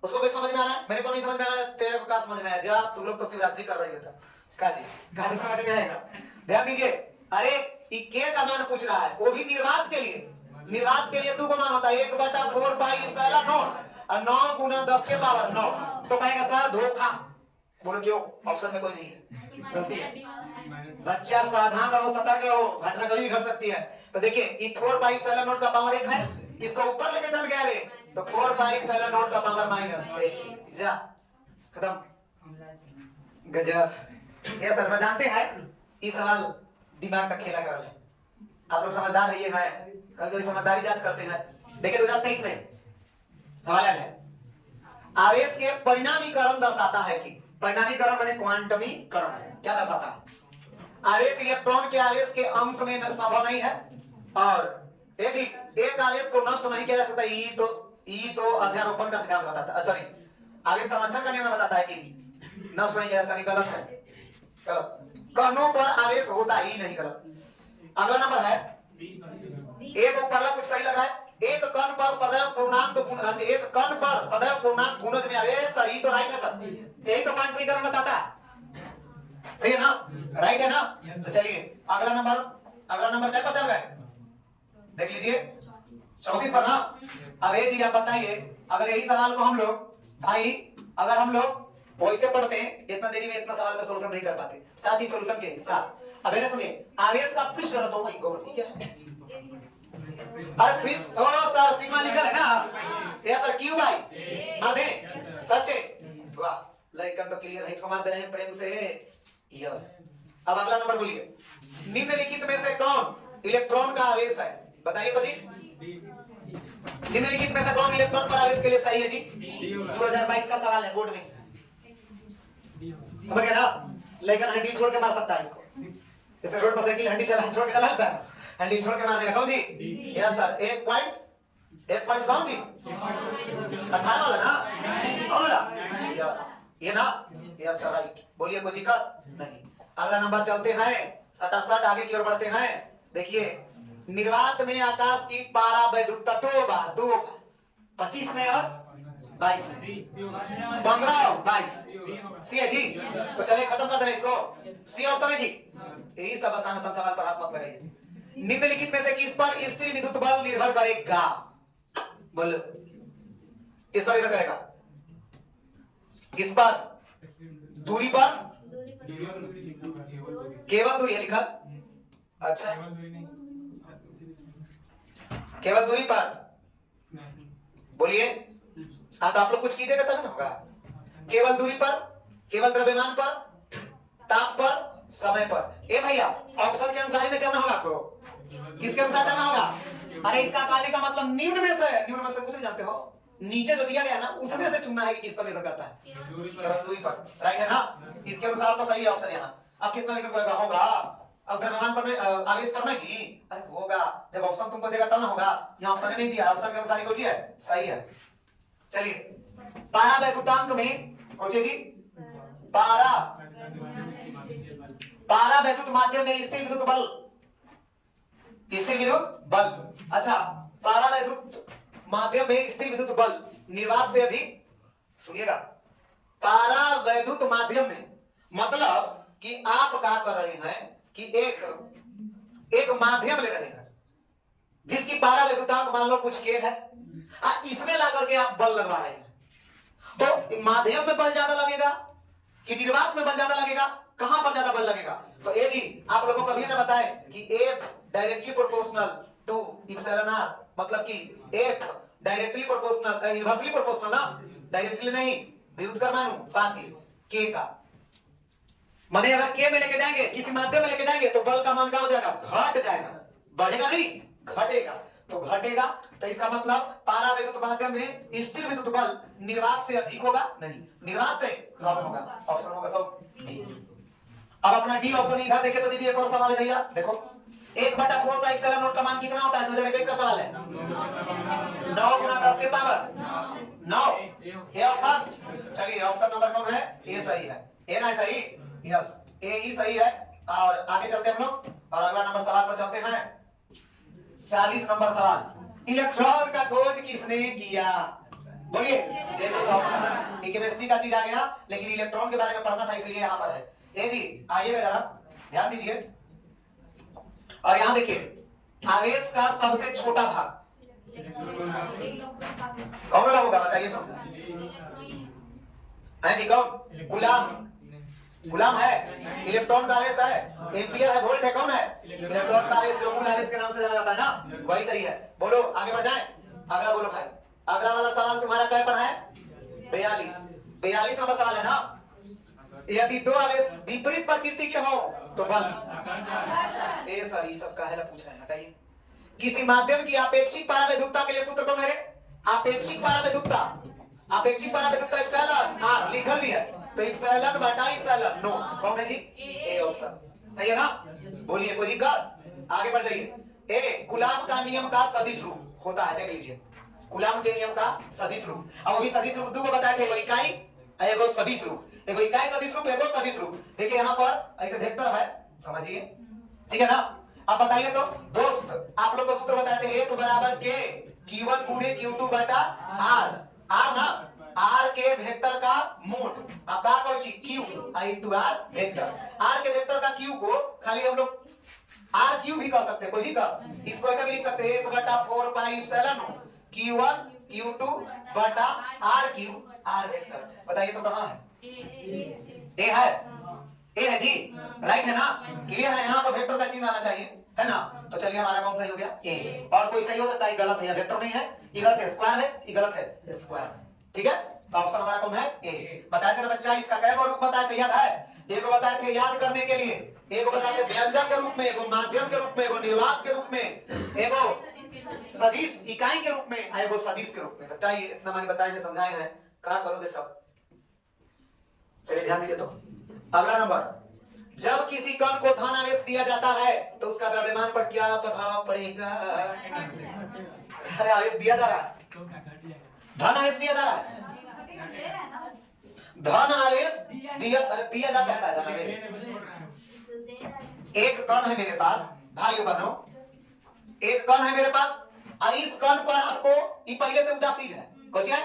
कैसे समझ में आ रहा है? मेरे को नहीं समझ में आ रहा है, तेरे को क्या समझ में आया? जब तुम लोग तो शिवरात्रि कर रही होता, काजी समझ में आएगा। ध्यान दीजिए, अरे ये के का मान पूछ रहा है, वो भी निर्वात के लिए। निर्वात के लिए दो का मान होता है, 1/4 पाई एप्सिलॉन नॉट और 9 गुना 10 के पावर 9। तो कहेगा सर धोखा। बोलो क्यों? ऑप्शन में कोई नहीं है, गलती है। बच्चा सावधान रहो, सतर्क रहो, घटना कभी भी घट सकती है। तो देखिए, ये 4 पाई एप्सिलॉन नॉट का पावर 1 है, इसको ऊपर लेके चल गया रे, तो 4 पाई एप्सिलॉन नॉट का पावर -1 जा, खत्म। गजब। ये सर मैं जानते हैं ये सवाल दिमाग का खेला कर ले, आप लोग समझदार है, ये मैं कभी समझदारी जांच करते हैं। देखिए 2023 में सवाल है, आवेश के परिणामीकरण दर्शाता है कि, परिणामीकरण माने क्वांटमीकरण, क्या दर्शाता है? आवेश इलेक्ट्रॉन के आवेश के अंश में संभव नहीं है, और जी एक आवेश को नष्ट नहीं किया जा सकता। ई तो अध्यारोपण का सिद्धांत बताता है, सॉरी आवेश संरक्षण का नियम बताता है कि नष्ट नहीं किया जा सकता। गलत है, गलत। कणों पर आवेश होता ही नहीं, गलत। अगला नंबर है, एक पहला कुछ सही लग रहा है, एक कण पर सदैव पूर्णांक गुण, एक कण पर सदैव पूर्णांक गुणज में आवेश, सर ये तो राइट है सर, यही तो क्वांटमीकरण बताता है, सही है ना? राइट है ना? तो चलिए अगला नंबर क्या पता है, देख लीजिए 34 पर ना। अब ये जी आप बताइए, अगर यही सवाल को हम लोग भाई, अगर हम लोग वैसे पढ़ते हैं, इतना देरी में इतना सवाल का सॉल्यूशन नहीं कर पाते, साथ ही सॉल्यूशन के साथ। अब ये सुनिए, आवेश का पृष्ठ घनत्व, माय गॉड ठीक है, अरे पृष्ठ, ओ सर सिग्मा लिखा है ना, ये सर क्यू भाई मार दे, सच है, वाह लाइकन तो क्लियर है, इसको मार दे रहे हैं प्रेम से, यस। अब अगला नंबर बोलिए, निम्नलिखित में से कौन इलेक्ट्रॉन का आवेश है? बताइए तो जी, निम्नलिखित में से कौन इलेक्ट्रॉन पर आवेश के लिए सही है जी? 2022 का सवाल है बोर्ड में, समझ गए ना? लेकिन हंडी छोड़ के मार सकता है इसको, जैसे रोड पर साइकिल हंडी छोड़ के चलाता है, हंडी छोड़ के मारने का कौन जी? यस सर, 1 पॉइंट कौन जी? 18 वाला ना, कौन वाला? यस, ये ना, यस सर राइट। बोलिए कोई दिक्कत नहीं। अगला नंबर चलते हैं, सटासट आगे की ओर बढ़ते हैं। देखिए, निर्वात में आकाश की पारा वैद्युतता 2 बार 25 में और 22 में, 15 और 22 सी है जी। तो चलिए खत्म कर देना इसको, सी ऑप्शन है जी। यही सब आसान सवाल पर हाथ मत लगाइए। निम्नलिखित में से किस पर स्थिर विद्युत बल निर्भर करेगा? बोलो, किस पर निर्भर करेगा? किस पर? दूरी पर, केवल दूरी है लिखा, अच्छा केवल दूरी पर, बोलिए। हाँ तो आप लोग कुछ कीजिएगा तब ना होगा। केवल दूरी पर, केवल द्रव्यमान पर, ताप पर, समय पर। ए भैया ऑप्शन के अनुसार ही चलना होगा आपको, किसके अनुसार चलना होगा? अरे इसका कहने का मतलब निम्न में से कुछ नहीं जानते हो, नीचे जो दिया गया ना उसमें से चुनना है कि किस पर निर्भर करता है। केवल दूरी पर, राइट है ना? इसके अनुसार तो सही है ऑप्शन यहाँ। अब कितना निर्भर होगा? अब द्रव्यमान पर, आवेश पर नहीं, अरे होगा जब ऑप्शन तुमको देगा तब ना होगा। यहाँ ऑप्शन नहीं दिया, ऑप्शन के अनुसार ही है, सही है। चलिए, पारा वैद्युतांक में पूछे जी, पारा वैद्युत माध्यम में स्थिर विद्युत बल, अच्छा पारा वैद्युत माध्यम में स्थिर विद्युत बल निर्वात से अधिक, सुनिएगा, पारा वैद्युत माध्यम में मतलब कि आप क्या कर रहे हैं कि एक माध्यम ले रहे हैं जिसकी पारा विद्युतांक मान लो कुछ के है, इसमें ला करके आप बल लगवा रहे हैं, तो माध्यम में बल ज्यादा लगेगा कि निर्वात में बल ज्यादा लगेगा, कहां पर ज्यादा बल लगेगा? तो ए जी आप लोगों को अभी ना बताए कि F directly proportional to epsilon r, मतलब कि F directly proportional, inversely proportional ना, डायरेक्टली नहीं, विद्युत कर्मानुपाती k का। माने अगर k में लेके जाएंगे, किसी माध्यम में लेके जाएंगे तो बल का मान क्या हो जाएगा? घट जाएगा, बढ़ेगा नहीं, घटेगा। तो घटेगा तो इसका मतलब पारा विद्युत माध्यम में स्थिर विद्युत बल निर्वात से अधिक होगा नहीं, निर्वात से कम होगा। ऑप्शन होगा तो डी। अब अपना डी ऑप्शन इधर देखे तो दीजिए, एक और सवाल है भैया, देखो 1/4 का एप्सिलॉन नॉट का मान कितना होता है? 2021 का सवाल है। 9 गुना 10 के पावर 9, ये ऑप्शन। चलिए ऑप्शन नंबर कौन है? ए सही है, ए ना सही, यस ए ही सही है। और आगे चलते हम लोग और अगला नंबर सवाल पर चलते हैं। 40 नंबर सवाल, इलेक्ट्रॉन का खोज किसने किया? बोलिए। ये केमिस्ट्री का चीज आ गया, लेकिन इलेक्ट्रॉन के बारे में पढ़ना था इसलिए यहाँ पर है। ए जी आइएगा जरा, ध्यान दीजिए और यहाँ देखिए आवेश का सबसे छोटा भाग कौन वाला होगा बताइए तो? है जी कौन? गुलाम है। इलेक्ट्रॉन का आवेश है, एम्पियर है, वोल्ट है, कौन है? इलेक्ट्रॉन का आवेश जो मूल आवेश के नाम से जाना जाता है ना, वही सही है। बोलो आगे बढ़ जाए, अगला बोलो भाई। अगला वाला सवाल तुम्हारा क्या पर है? 42 नंबर सवाल है ना। यदि दो आवेश विपरीत प्रकृति के हो तो बल ए सर ये सब काहे ला पूछ रहे हैं, हटाइए। किसी माध्यम की आपेक्षिक पाराविद्युतता के लिए सूत्र कौन है? आपेक्षिक पाराविद्युतता, आपेक्षिक पाराविद्युतता एप्सिलॉन r लिखल भी है, तो एप्सिलॉन बटा एप्सिलॉन नो कौन है जी? ए ऑप्शन सही है ना। बोलिए कोई दिक्कत? आगे बढ़ जाइए। ए कूलाम का नियम का सदिश रूप होता है, देख लीजिए कूलाम के नियम का सदिश रूप। अब अभी सदिश रूप दो को बताए थे, एगो इकाई एगो सदिश रूप, एगो इकाई सदिश रूप एगो सदिश रूप। देखिए यहाँ पर ऐसे वेक्टर है, समझिए ठीक है ना। अब बताइए तो दोस्त, आप लोग को सूत्र बताए थे F बराबर K Q1 गुणे Q2 बटा R, R ना, R के वेक्टर का मोड आपका कौन सी Q into R vector. R के वेक्टर का Q को खाली हम लोग R Q भी कर सकते हैं, कोई दिक्कत? इसको ऐसा भी लिख सकते हैं 1/4 पाई एप्सिलॉन Q1 Q2 बटा R Q R वेक्टर। बताइए तो कहाँ है? ए है, ए है जी, राइट है ना, क्लियर है। यहाँ पर वेक्टर का चिन्ह आना चाहिए, है ना। तो चलिए हमारा कौन सही हो गया? ए। और कोई सही हो सकता है, गलत है, वेक्टर नहीं है, ये गलत है, स्क्वायर है, ये गलत है, स्क्वायर है, ठीक है। तो ऑप्शन हमारा कौन है? ए। बताए थे ना बच्चा, इसका कई रूप बताए थे, याद है? एक बताए थे याद करने के लिए, एक बताए थे व्यंजक के रूप में, एगो माध्यम के रूप में, एगो निर्वात के रूप में, एगो सदिश इकाई के रूप में, एगो सदिश के रूप में। बताइए इतना मैंने बताए हैं, समझाए हैं, क्या करोगे सब? चलिए ध्यान दीजिए। तो अगला नंबर, जब किसी कण को धन आवेश दिया जाता है तो उसका द्रव्यमान पर क्या प्रभाव पड़ेगा? अरे आवेश दिया जा रहा है, धन आवेश दिया जा रहा है, धन आवेश दिया जा सकता है। धन आवेश, एक कण है मेरे पास भाइयों बहनों, एक कण है मेरे पास, और इस कण पर आपको ये पहले से उदासीन है, कुछ है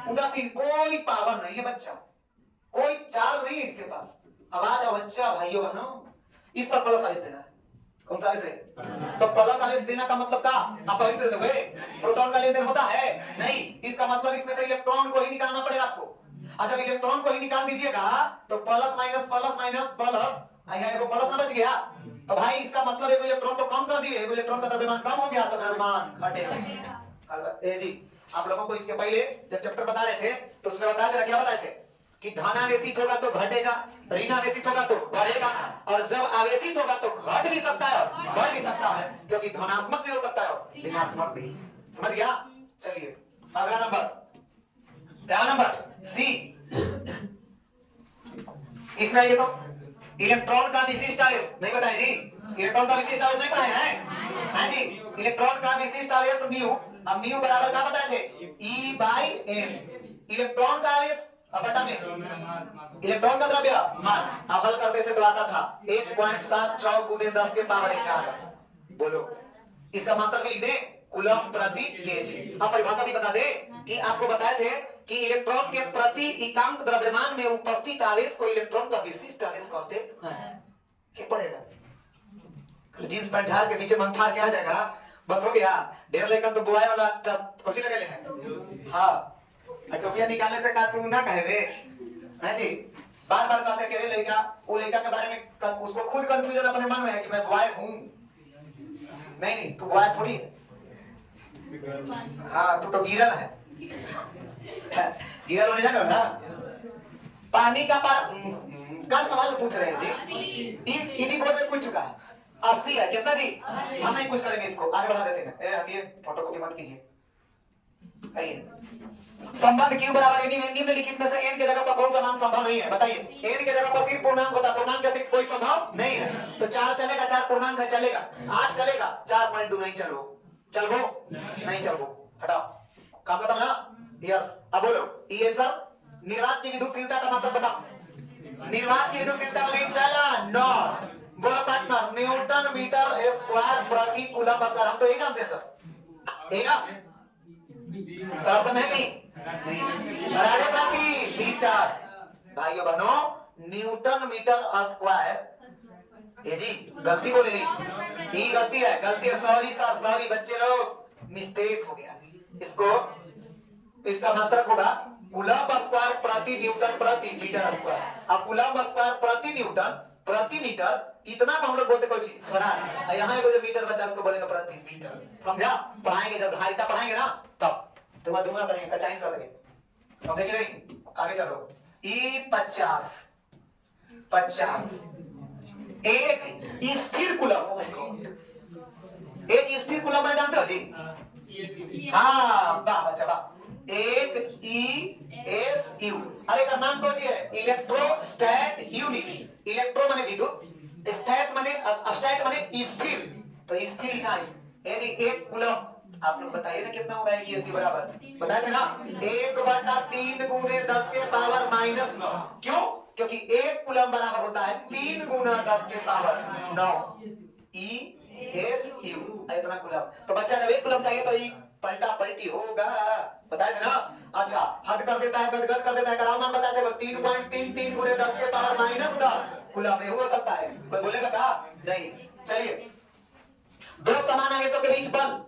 उदासीन, कोई पावर नहीं है बच्चा, कोई चार्ज नहीं है इसके पास। आवाज आ बच्चा भाइयों बहनों, इस पर प्लस आवेश देना है। कौन सा आवेश है? तो प्लस आवेश देना का मतलब का आप पहले से दोगे, प्रोटॉन का लेन देन होता है नहीं, इसका मतलब इसमें से इलेक्ट्रॉन को ही निकालना पड़ेगा आपको। और जब इलेक्ट्रॉन को ही निकाल दीजिएगा तो plus minus plus minus plus, एगो प्लस ना बच गया, तो भाई इसका मतलब एगो इलेक्ट्रॉन को कम कर दिए, एगो इलेक्ट्रॉन का द्रव्यमान कम हो गया तो द्रव्यमान घटेगा। ए जी आप लोगों को इसके पहले जब चैप्टर बता रहे थे तो उसमें बताया था, क्या बताए थे कि धनावेशित होगा तो घटेगा, ऋणावेशित होगा तो बढ़ेगा, और जब आवेशित होगा तो घट भी सकता है और बढ़ भी सकता है, क्योंकि धनात्मक भी हो सकता है और ऋणात्मक भी। समझ गया? चलिए अगला नंबर, क्या नंबर? सी। इसमें ये तो इलेक्ट्रॉन का विशिष्ट आवेश नहीं बताए जी, इलेक्ट्रॉन का विशिष्ट आवेश नहीं पढ़ाए हैं? हाँ जी, इलेक्ट्रॉन का विशिष्ट आवेश म्यू, अब म्यू बराबर क्या बताए थे? E by m। इलेक्ट्रॉन का आवेश बटा में इलेक्ट्रॉन का द्रव्यमान, आप हल करते थे तो आता था 1.76 गुने 10 के पावर 11। बोलो इसका मात्रक लिख दे, कूलम प्रति केजी। अब परिभाषा भी बता दे कि आपको बताए थे कि इलेक्ट्रॉन के प्रति इकांक द्रव्यमान में उपस्थित आवेश को इलेक्ट्रॉन का विशिष्ट आवेश कहते हैं। क्या पढ़ेगा? जींस पैंट झाड़ के पीछे मंथार के आ जाएगा, बस हो गया। ढेर लेकर तो बुआई वाला कोची लगे हैं। हाँ, टोपिया निकालने से का तू ना कहे बे, है जी। बार बार कहते हैं कि अरे लड़का, वो लड़का के बारे में उसको खुद कंफ्यूजन अपने मन में है कि मैं बुआई हूँ। नहीं नहीं, तू बुआई थोड़ी है। हाँ, तू तो गिरल है। गिरल होने जानो ना। पानी का का सवाल पूछ रहे हैं जी। इन्हीं बोर्ड में पूछ चुका है। 80 है कितना जी? हम नहीं कुछ करेंगे, इसको आगे बढ़ा देते हैं। हटिए, फोटोकॉपी मत कीजिए। संबंध क्यू बराबर एन में निम्नलिखित में से एन के जगह पर कौन सा मान संभव नहीं है? बताइए। एन के जगह पर फिर पूर्णांक होता, पूर्णांक का कोई संभव नहीं है। तो 4 चलेगा, 4 पूर्णांक है चलेगा। 8 चलेगा, 4.2 नहीं चलो, चलो नहीं चलो, हटाओ, काम खत्म ना। यस, अब बोलो ई आंसर। निर्वात की विद्युतशीलता का मतलब बताओ। निर्वात की विद्युतशीलता में चला नॉट, बोलो पार्टनर, न्यूटन मीटर स्क्वायर प्रति कूलम स्क्वायर। हम तो यही जानते हैं सर, यही ना सर? समझ नहीं बराबर प्रति मीटर। भाइयों बहनों, न्यूटन मीटर स्क्वायर। ये जी गलती बोले, ये गलती है, गलती है। सॉरी सर, सॉरी बच्चे लोग, मिस्टेक हो गया। इसको, इसका मात्रक होगा कूलम स्क्वायर प्रति न्यूटन प्रति मीटर स्क्वायर। अब कूलम स्क्वायर प्रति न्यूटन प्रति मीटर, इतना हम लोग बोलते कोई चीज फरार। यहाँ एक जो मीटर बचा उसको बोलेंगे प्रति मीटर। समझा? पढ़ाएंगे जब धारिता पढ़ाएंगे ना, तब तुम्हारा दुगना करेंगे, कचाइन कर देंगे। समझे कि नहीं? आगे चलो। ई 50 एक स्थिर कूलम, एक स्थिर कूलम मैंने जानते हो जी? हाँ, वाह बच्चा वाह। एक ESU, अरे का नाम कौन सी है? इलेक्ट्रोस्टैट यूनिट। इलेक्ट्रो माने विद्युत, स्टैट माने स्टैट माने स्थिर, तो स्थिर लिखा है। ये जी एक कूलम, आप लोग बताइए ना कितना होगा एक ESU बराबर? बताए थे ना, 1/3 गुने 10 के पावर -9। क्यों? क्योंकि एक कूलम बराबर होता है 3 गुना 10 के पावर 9 ESU, इतना कूलम। तो बच्चा जब एक कूलम चाहिए तो ई पलटा पलटी होगा, बताए थे ना। अच्छा, हद कर देता है, गदगद कर देता है, कराओ मान बताते हैं। 3.33 गुने 10 के पावर -10 कूलम में हो सकता है। कोई बोलेगा क्या? नहीं। चलिए, दो समान आवेशों के बीच बल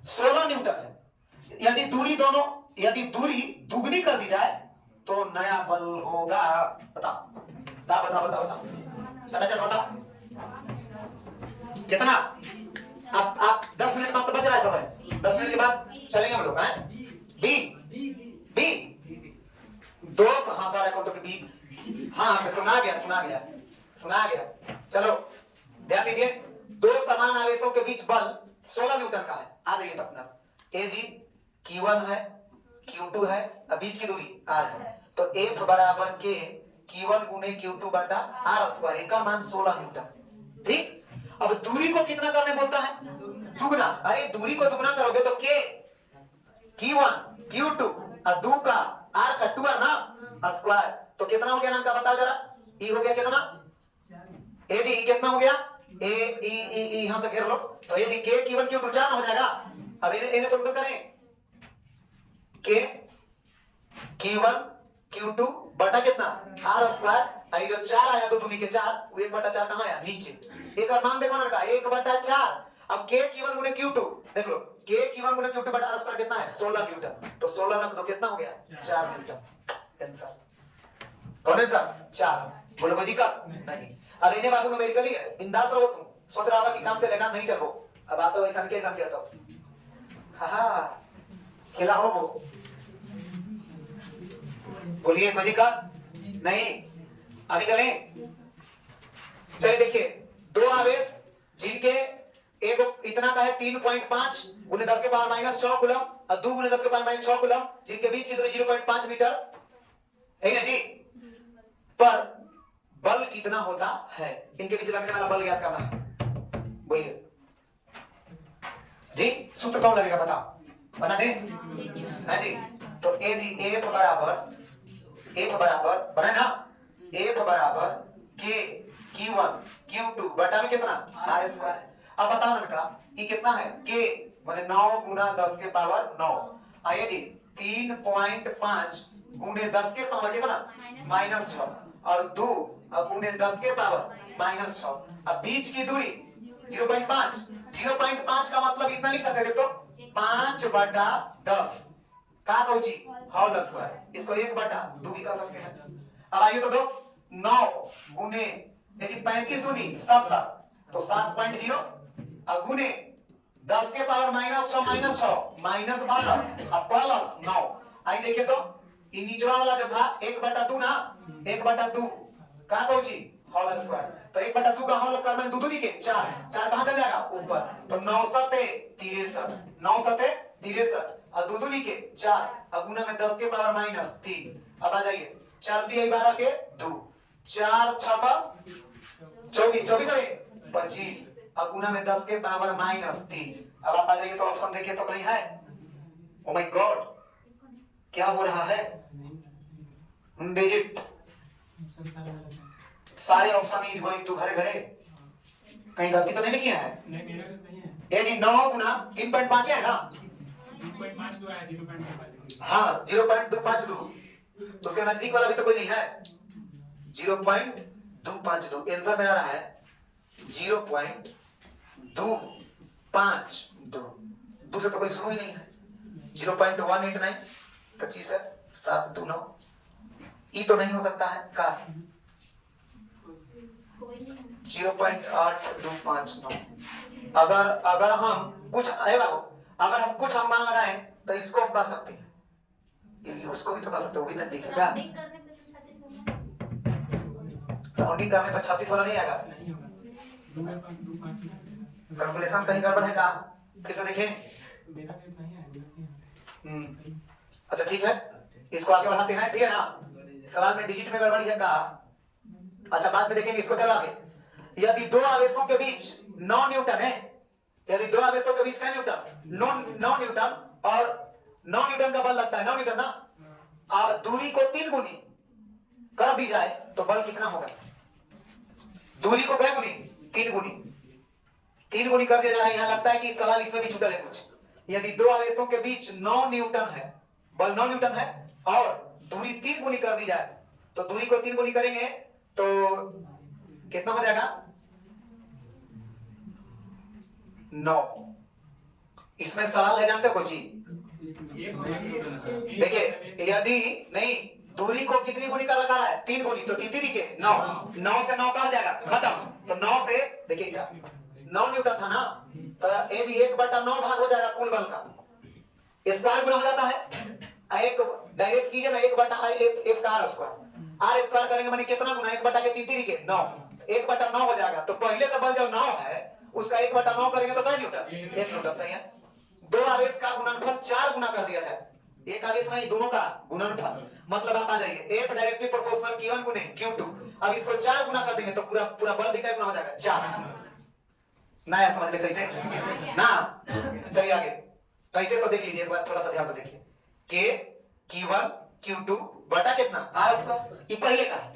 16 न्यूटन है। यदि दूरी दुगनी कर दी जाए तो नया बल होगा। बताओ बताओ, चल बताओ कितना? आप 10 मिनट बाद तो बच रहा है समय, 10 मिनट के बाद चलेंगे हम लोग। हैं बी दो, हाँ कह रहा तो बी, हाँ सुना गया। चलो ध्यान दीजिए, दो समान आवेशों के बीच बल 16 न्यूटन का है। आ जाइए पार्टनर। ए जी Q1 है, Q2 है, अब बीच की दूरी R है, तो F बराबर के Q1 गुने Q2 बटा R स्क्वायर का मान 16 न्यूटन। ठीक। अब दूरी को कितना करने बोलता है? दुगना। अरे दूरी को दुगना करोगे तो के Q1 Q2 और 2 का R का 2 ना स्क्वायर, तो कितना हो गया नाम का बता जरा। ई हो गया कितना? ए जी कितना हो गया? ए ई यहां से घेर लो, तो ये जी के Q1 Q2 4 हो जाएगा। अब इन्हें सोल्व करें, के Q1 Q2 बटा कितना R स्क्वायर। आई जो 4 आया, दो दूनी के 4, वो 1/4 कहां आया? नीचे। एक और मान देखो ना का 1/4। अब के Q1 गुने Q2 देख लो, के Q1 गुने Q2 बटा R स्क्वायर कितना है? 16 न्यूटन। तो 16 रख दो, कितना हो गया? 4 न्यूटन। आंसर कौन है सर? 4। बोलो कोई दिक्कत नहीं। अब इन्हें बाबू न्यूमेरिकली है, बिंदास रहो। तुम सोच रहा होगा कि काम चलेगा, नहीं चलो। अब आता वैसा के समझे तो हाँ खिला हो वो, बोलिए कोई दिक्कत नहीं। आगे चलें। चलिए देखिए, दो आवेश जिनके एक इतना का है 3.5 गुने 10 के पावर -6 कूलम और 2 गुने 10 के पावर -6 कूलम, जिनके बीच की दूरी 0.5 मीटर है ना जी, पर बल कितना होता है? इनके बीच लगने वाला बल याद करना है। बोलिए जी, सूत्र कौन लगेगा बताओ, बना दे। हाँ जी, तो ए जी F बराबर बना ना, F बराबर के Q1 Q2 बटा में कितना? R square. अब बताओ ना का ये कितना है? के माने 9 गुना 10 के पावर 9। आइए जी 3.5 गुने 10 के पावर कितना? -6 और 2 गुने 10 के पावर -6। अब बीच की दूरी 0.5 0.5 का मतलब इतना लिख सकते थे तो 5/10 का कौची होल स्क्वायर, इसको 1/2 भी कह सकते हैं। अब आइए तो दोस्त 9 गुने 35 दूनी 70 तो 7.0 अब गुने 10 के पावर -6 -12 अब प्लस 9। आई देखिए तो ये निचवा वाला जो था 1/2 ना 1/2 का कौची होल स्क्वायर, तो 1/2 का होल स्क्वायर मैंने दूनी के 4 कहां चल जाएगा ऊपर, तो 9 7 63 9 7 63 और दूनी के 4 अब गुना में 10 के पावर -3। अब आ जाइए 4 × 12 के 2 4 6 का 24 24 25 अब गुना में 10 के पावर -3। अब आप आ जाइए तो ऑप्शन देखिए तो कहीं है, ओ माय गॉड क्या हो रहा है, डिजिट सारे ऑप्शन इज गोइंग टू घरे घरे, कहीं गलती तो नहीं लिखी है? नहीं मेरा तो नहीं है। ये जी 9 गुना 3.5 है ना 2.52 आया 0.52। हाँ 0.252 उसके नजदीक वाला भी तो कोई नहीं है 0.252। आंसर मेरा रहा है 0.252 दो से तो कोई शुरू ही नहीं है। 0.189 25 है 7 2 9 ई तो नहीं हो सकता है का 0.8259। अगर हम कुछ है बाबू अगर हम कुछ मान लगाए तो इसको हम कह सकते हैं, ये उसको भी तो कह सकते हैं, वो भी नजदीक है क्या? राउंडिंग करने पर 36 वाला नहीं आएगा, नहीं होगा 2.25। कैलकुलेशन कहीं गड़बड़ है का? फिर से देखें। मेरा भी नहीं है अच्छा ठीक है इसको आगे बढ़ाते हैं, ठीक है ना? सवाल में डिजिट में गड़बड़ी है का? अच्छा बाद में देखेंगे इसको। चलो आगे, यदि दो आवेशों के बीच 9 न्यूटन है, यदि दो आवेशों के बीच क्या न्यूटन 9 न्यूटन और 9 न्यूटन का बल लगता है 9 न्यूटन ना, और दूरी को 3 गुनी कर दी जाए तो बल कितना होगा? दूरी को क्या गुनी 3 गुनी 3 गुनी कर दिया जा रहा है। यहाँ लगता है कि सवाल इसमें भी छूटल है कुछ। यदि दो आवेशों के बीच 9 न्यूटन है, बल 9 न्यूटन है और दूरी 3 गुनी कर दी जाए तो दूरी को 3 गुनी करेंगे तो कितना हो जाएगा 9। इसमें सवाल है जानते हो कुछ? देखिए यदि नहीं दूरी को कितनी गुनी कर रखा है 3 गुनी, तो 3 के 9 9 से 9 का हो जाएगा खत्म। तो 9 से देखिए 9 न्यूटन था ना, तो ये भी 1/9 भाग हो जाएगा कुल बल का, स्क्वायर गुना हो जाता है। एक डायरेक्ट कीजिए ना 1/1 का r स्क्वायर करेंगे माने कितना गुना 1/3 के 9 1/9 हो जाएगा। तो पहले से बल जब 9 है उसका 1/9 करेंगे तो क्या न्यूटन 1 न्यूटन सही है। दो आवेश का गुणनफल 4 गुना कर दिया जाए, एक आवेश नहीं दोनों का गुणनफल, मतलब आप आ जाइए F डायरेक्टली प्रोपोर्शनल Q1 गुने Q2। अब इसको 4 गुना कर देंगे तो पूरा बल दिखाई गुना हो जाएगा 4। नया समझ में कैसे ना? चलिए आगे कैसे तो देख लीजिए एक बार, थोड़ा सा ध्यान से देखिए। K Q1 Q2 बटा कितना r स्क्वायर, ये पहले का है।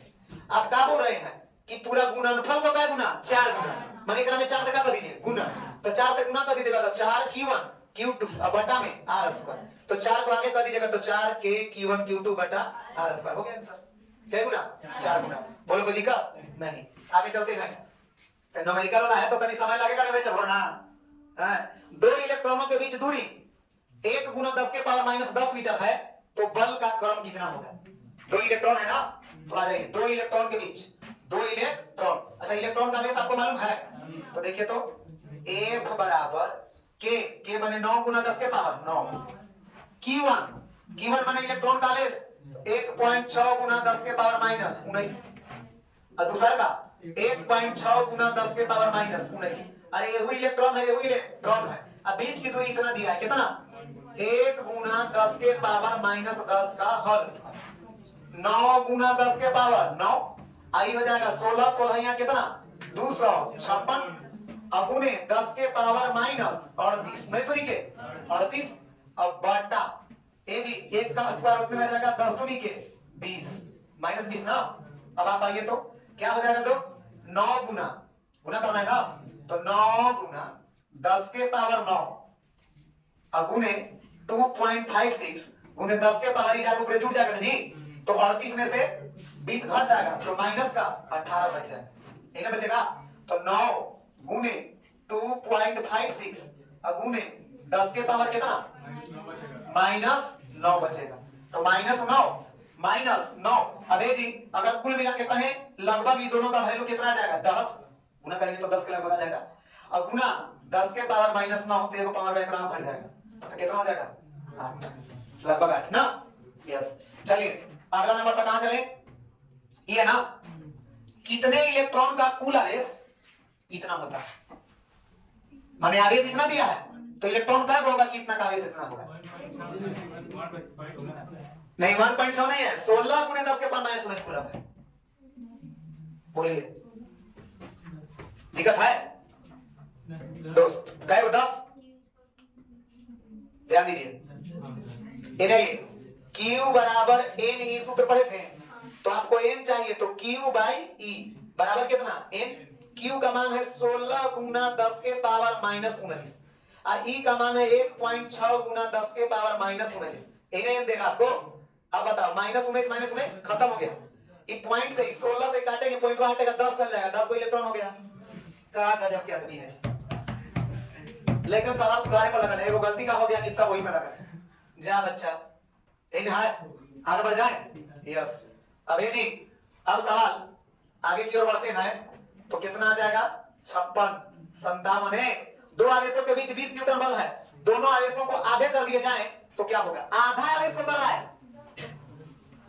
आप क्या बोल रहे हैं कि पूरा गुणनफल को क्या गुना 4 गुना, माने एकरा में 4 तक कर दीजिए गुना, तो 4 तक गुना कर दीजिएगा तो 4 Q1 Q2 अब बटा में r स्क्वायर, तो 4 को आगे कर दीजिएगा तो 4 K Q1 Q2 बटा r स्क्वायर हो गया आंसर। क्या गुना 4 गुना, बोलो कोई दिक्कत नहीं। आगे चलते हैं, तो न्यूमेरिकल वाला है तो तनी समय लगेगा ना बेटा भरना। दो इलेक्ट्रॉनों के बीच दूरी 1 × 10⁻⁻10 मीटर है तो बल का क्रम कितना होगा? दो इलेक्ट्रॉन है ना, तो आ जाइए दो इलेक्ट्रॉन के बीच 2 इलेक्ट्रॉन। अच्छा इलेक्ट्रॉन का आवेश आपको मालूम है, तो देखिए तो F बराबर K बने 9 × 10⁻9 Q1 बने इलेक्ट्रॉन का आवेश 1.6 × 10⁻−19 और दूसरा का 1.6 × 10⁻−19। अरे ये हुई इलेक्ट्रॉन है, ये हुई इलेक्ट्रॉन है। अब बीच की दूरी इतना दिया है कितना 1 × 10⁻−10 का होल स्क्वायर, 9 × 10⁻9 आई हो जाएगा 16 16 यहाँ कितना 256 अब उन्हें 10⁻−38 नहीं दूरी के 38 अब बटा ए जी 1 का स्क्वायर उतना हो जाएगा 10 दूनी के 20 -20 ना। अब आप आइए तो क्या हो जाएगा दोस्त 9 गुना करना है ना, तो 9 × 10⁻9 अब गुने 2.56 गुने 10 के पावर ही जाकर ऊपर जुड़ जाएगा जी, तो 38 में से 20 घट जाएगा तो माइनस का 18 बच जाएगा, एक ना बचेगा। तो 9 गुने 2.56 अब गुने 10 के पावर कितना -9 बचेगा। तो -9 अबे जी अगर कुल मिला के कहें लगभग ये दोनों का वैल्यू कितना आ जाएगा 10 गुना करेंगे तो 10 के लगभग आ जाएगा। अब गुना 10 के पावर -9 तो एक पावर बैकग्राउंड बढ़ जाएगा तो कितना हो जाएगा 8 लगभग 8 ना। यस चलिए अगला नंबर पर कहां चले ये ना कितने इलेक्ट्रॉन का कुल आवेश इतना होता है माने आवेश इतना दिया है तो इलेक्ट्रॉन का होगा कि इतना का आवेश इतना होगा नहीं 1.6 नहीं है 16 गुने 10 के पावर -19 कूलम है। बोलिए दिक्कत है दोस्त कहे वो 10 ध्यान दीजिए ये Q बराबर N E सूत्र पढ़े थे तो आपको N चाहिए तो Q बाई E बराबर कितना N Q का मान है 16 गुना 10 के पावर -19 और E का मान है 1.6 गुना 10 के पावर -19 N देगा आपको। अब बताओ -19 खत्म हो गया ये पॉइंट से 16 से काटेंगे पॉइंट वहां हटेगा 10 चल जाएगा 10 को इलेक्ट्रॉन हो गया। कहा गजब के आदमी है लेकिन सवाल सुधारे पर लगा है वो गलती का हो गया किस्सा वही पे लगा जा बच्चा इन है आगे बढ़ जाए। यस अबे जी अब सवाल आगे की ओर बढ़ते हैं तो कितना आ जाएगा 56 57 है दो आवेशों के बीच 20 न्यूटन बल है दोनों आवेशों को आधे कर दिए जाए तो क्या होगा आधा आवेश को कर रहा है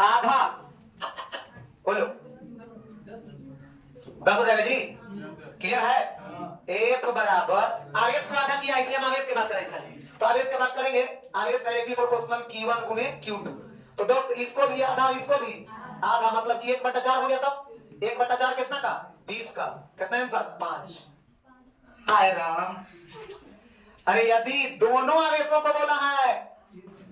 आधा बोलो 10 हो जाएगा जी क्लियर है। एक बराबर आवेश को आधा किया इसलिए हम आवेश की बात करेंगे खाली तो आवेश की बात करेंगे आवेश डायरेक्टली प्रोपोर्शनल Q1 गुने Q2 तो दोस्त इसको भी आधा इसको भी आधा मतलब कि 1/4 हो गया तब 1/4 कितना का 20 का कितना आंसर 5। हाय राम अरे यदि दोनों आवेशों को बोला है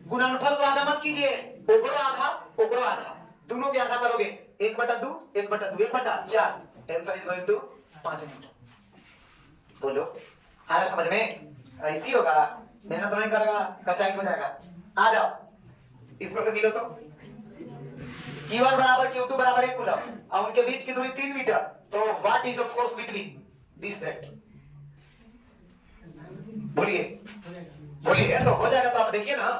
गुणनफल को आधा मत कीजिए ओगरो आधा दोनों के आधा करोगे 1/2 1/2 1/4 answer is going to 5 newton. बोलो आ रहा समझ में ऐसी होगा मेहनत नहीं करेगा कचाई हो जाएगा। आ जाओ इसको से मिलो तो Q1 बराबर Q2 बराबर 1 कूलम और उनके बीच की दूरी 3 मीटर तो what is the force between this that बोलिए तो हो जाएगा। तो आप देखिए ना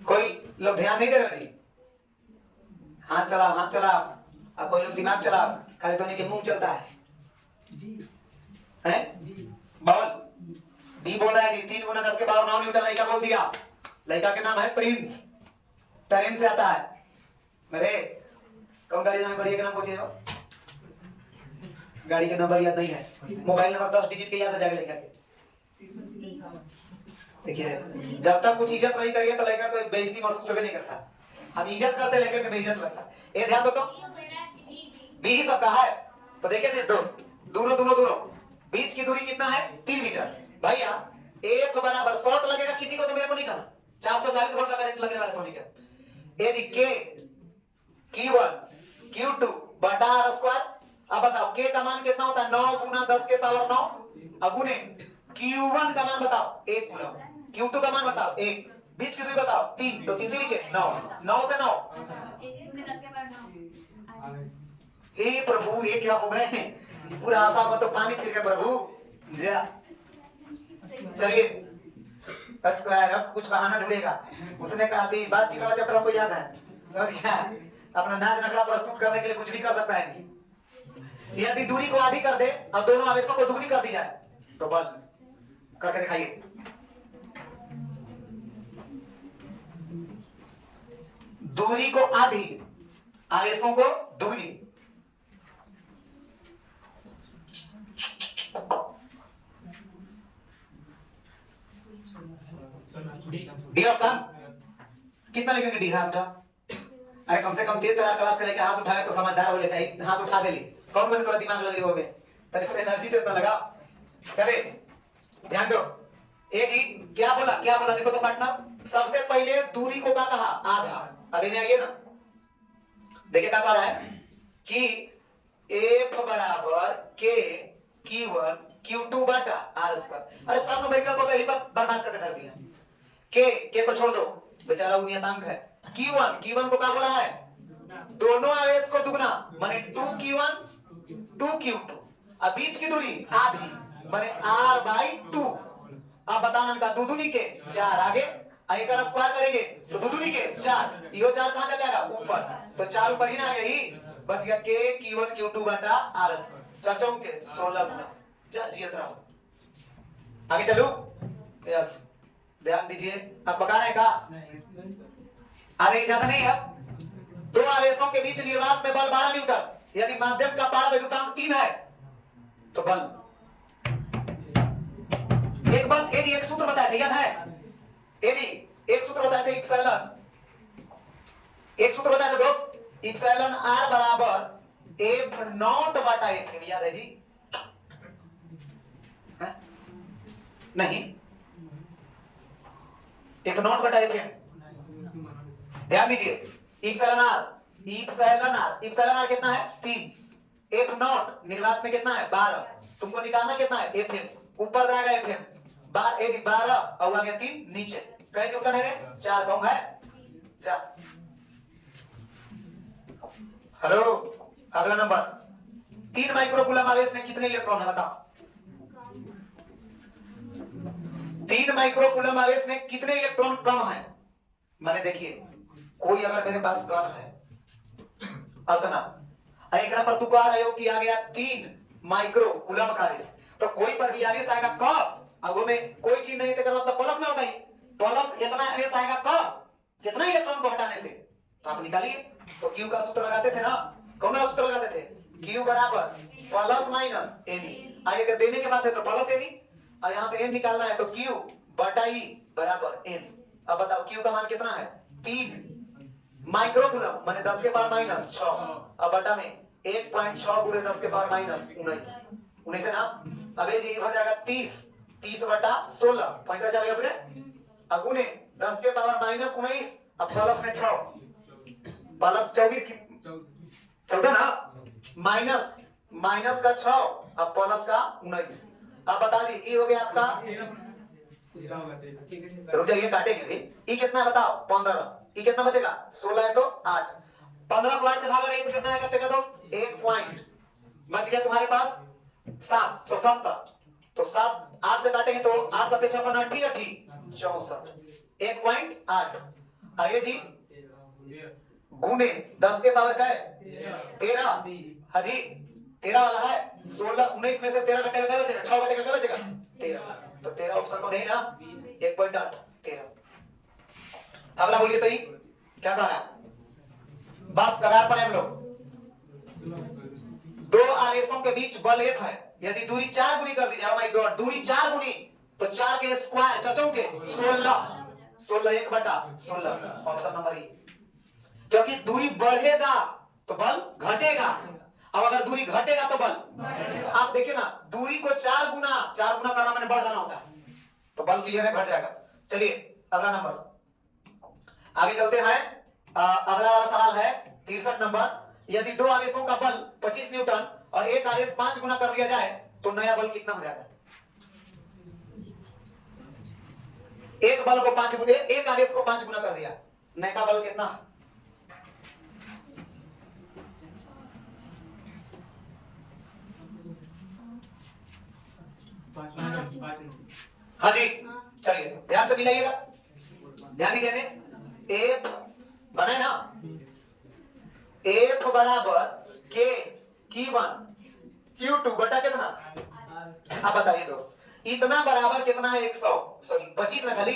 कोई लोग ध्यान नहीं दे रहे जी हाथ चलाओ और कोई लोग दिमाग चलाओ खाली धोने के मुंह चलता है बोल बी बोल रहा है जी 3 गुना 10 के पावर 9 न्यूटन लड़का बोल दिया लड़का के नाम है प्रिंस ट्रेन से आता है अरे कौन गाड़ी नाम गाड़ी का नाम पूछे हो गाड़ी का नंबर याद नहीं है मोबाइल नंबर 10 डिजिट के याद है जाके लेकर के देखिए जब तक कुछ इज्जत नहीं करिए तो लेकर कोई बेइज्जती महसूस नहीं करता हम इज्जत करते लेकर के बेइज्जत लगता ये ध्यान दो तो बी ही सबका है तो देखिए दोस्त दोनों बीच की दूरी कितना है 3 मीटर भैया एक बराबर शॉर्ट लगेगा किसी को तो मेरे को नहीं करना 440 वोल्ट का करंट लगने वाला तो नहीं कर ए जी के Q1 Q2 बटा R स्क्वायर। अब बताओ के का मान कितना होता है 9 गुना 10 के पावर 9 अब गुने Q1 का मान बताओ 1 कूलम Q2 का मान बताओ 1 बीच की दूरी बताओ 3 तो 3 3 के 9 से 9 हे प्रभु ये क्या हो गए पूरा आशा में तो पानी फिर गया प्रभु जा चलिए स्क्वायर अब कुछ बहाना ढूंढेगा उसने कहा थी बातचीत वाला चैप्टर हमको याद है समझ गया अपना नाच नखड़ा प्रस्तुत करने के लिए कुछ भी कर सकता है यदि दूरी को आधी कर दे और दोनों आवेशों को दुगनी कर दी जाए तो बल करके दिखाइए दूरी को आधी आवेशों को दुगनी डी ऑप्शन कितना लिखेंगे डी हाथ उठा अरे कम से कम 30 क्लास के लेके हाथ उठाए तो समझदार होने चाहिए हाथ उठा दे ली कौन बंद थोड़ा दिमाग लगे वो में तब इसमें एनर्जी तो इतना लगा चले ध्यान दो ए जी क्या बोला देखो तो पार्टनर सबसे पहले दूरी को क्या कहा आधा अब इन्हें आइए ना देखिए क्या कह रहा है कि F बराबर K Q1 Q2 बटा R स्क्वायर। अरे सब न्यूमेरिकल को तो यही पर बर्बाद करके कर दिया के को छोड़ दो बेचारा नियतांक है Q1 को क्या बोला है दोनों आवेश को दुगना माने 2Q1 2Q2 अब बीच की दूरी आधी माने r/2। अब बताओ इनका दो दूनी के 4 आगे एक का स्क्वायर करेंगे तो दो दूनी के 4, यो 4 कहां चल जाएगा ऊपर, तो 4 ऊपर ही ना आ गया, ही बच गया k q1 q2 बटा r²। चाचों के 16 गुना। जा जियत रहो, आगे चलो। यस, ध्यान दीजिए। अब बता रहे का आगे ज्यादा नहीं है। दो आवेशों के बीच निर्वात में बल 12 न्यूटन। यदि माध्यम का पारा वैद्युतांक 3 है तो बल एक सूत्र बताया था, याद है? एक सूत्र बताया था, एक सूत्र बताया था दोस्त, इप्सिलॉन r बराबर F0 बटा F। याद है जी? है? नहीं, F0 बटा F। ध्यान दीजिए, इप्सिलॉन r कितना है 3, F0 निर्वात में कितना है 12, तुमको निकालना कितना है Fm, ऊपर जाएगा Fm 12 और आ गया 3 नीचे, कई न्यूटन है रे 4 कम है। जा हेलो, अगला नंबर 3 माइक्रोकूलम आवेश में कितने इलेक्ट्रॉन है बताओ? 3 माइक्रोकूलम आवेश में कितने इलेक्ट्रॉन कम है? मैंने देखिए, कोई अगर मेरे पास गन है अतना एक पर तुकार आयो कि आ गया 3 माइक्रोकूलम का आवेश, तो कोई पर भी आवेश आएगा कब? अब वो में कोई चीज नहीं देकर मतलब प्लस में होगा ही, प्लस इतना आवेश आएगा कब? कितना इलेक्ट्रॉन को हटाने से? तो आप निकालिए। तो Q का सूत्र लगाते थे ना, कौन सा सूत्र लगाते थे? Q बराबर प्लस माइनस Ne। आगे अगर देने के बाद है तो प्लस Ne, और यहां से N निकालना है तो Q बटा E बराबर N। अब बताओ Q का मान कितना है 3 माइक्रोकूलम माने 10 के पावर माइनस 6, अब बटा में 1.6 गुणे 10 के पावर माइनस 19 है ना। अब ये जी हो जाएगा 30 बटा 16 पॉइंट चला गया बेटे, अब गुणे 10 के पावर माइनस 19, अब प्लस में 6 प्लस 24 की 14 ना, माइनस का 6 अब प्लस का 19। अब बता दी ये हो गया आपका, रुक जाइए काटेंगे। ये कितना है बताओ 15, ये कितना बचेगा 16 है तो 8, 15 को 8 से भागा रही तो कितना है कटेगा दोस्त 1 पॉइंट, बच गया तुम्हारे पास 7, तो 70, तो 7 8 से काटेंगे तो 8 7 56 8 64, 1.8 आइए जी गुने 10 के पावर का है 13, हाँ जी 13 वाला है 16 19 में से 13 कटेगा क्या बचेगा 6 कटेगा क्या बचेगा 13, तो 13 ऑप्शन को नहीं ना 1.8 13। अगला बोलिए तो ये क्या कह रहा है? बस कगार पर हम लोग, दो आवेशों के बीच बल F है, यदि दूरी 4 गुनी कर दी जाए, माय गॉड दूरी 4 गुनी तो 4 के स्क्वायर चचों के 16 1 बटा 16 ऑप्शन नंबर ए। क्योंकि दूरी बढ़ेगा तो बल घटेगा, अब अगर दूरी घटेगा तो बल, तो आप देखिए ना दूरी को 4 गुना करना मैंने बढ़ जाना होता है, तो बल क्लियर है घट जाएगा। चलिए अगला नंबर आगे चलते हैं। अगला वाला सवाल है 63 नंबर, यदि दो आवेशों का बल 25 न्यूटन और एक आवेश 5 गुना कर दिया जाए तो नया बल कितना हो जाएगा? एक बल को 5 गुना, एक आवेश को 5 गुना कर दिया, नया बल कितना है? हाँ जी चलिए ध्यान से मिलाइएगा, ध्यान दीजिए ने F बनाए ना, F बराबर K Q1 Q2 बटा कितना? अब बताइए दोस्त इतना बराबर कितना है 25 ना खाली,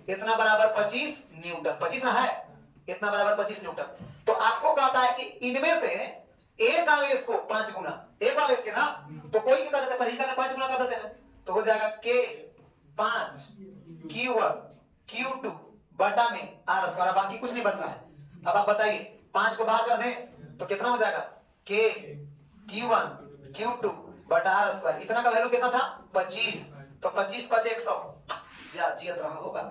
इतना बराबर 25 न्यूटन, 25 ना है, इतना बराबर 25 न्यूटन। तो आपको कहता है कि इनमें से एक आवेश को 5 गुना, एक आवेश के ना तो कोई क्या करते हैं का 5 गुना कर देते हैं, तो हो जाएगा K 5 Q1 Q2 बटा में r², बाकी कुछ नहीं बदला है। अब आप बताइए 5 को बाहर कर दें तो कितना हो जाएगा K Q1 Q2 बटा r², इतना का वैल्यू कितना था 25, तो 25 5 100 जियत रहा होगा।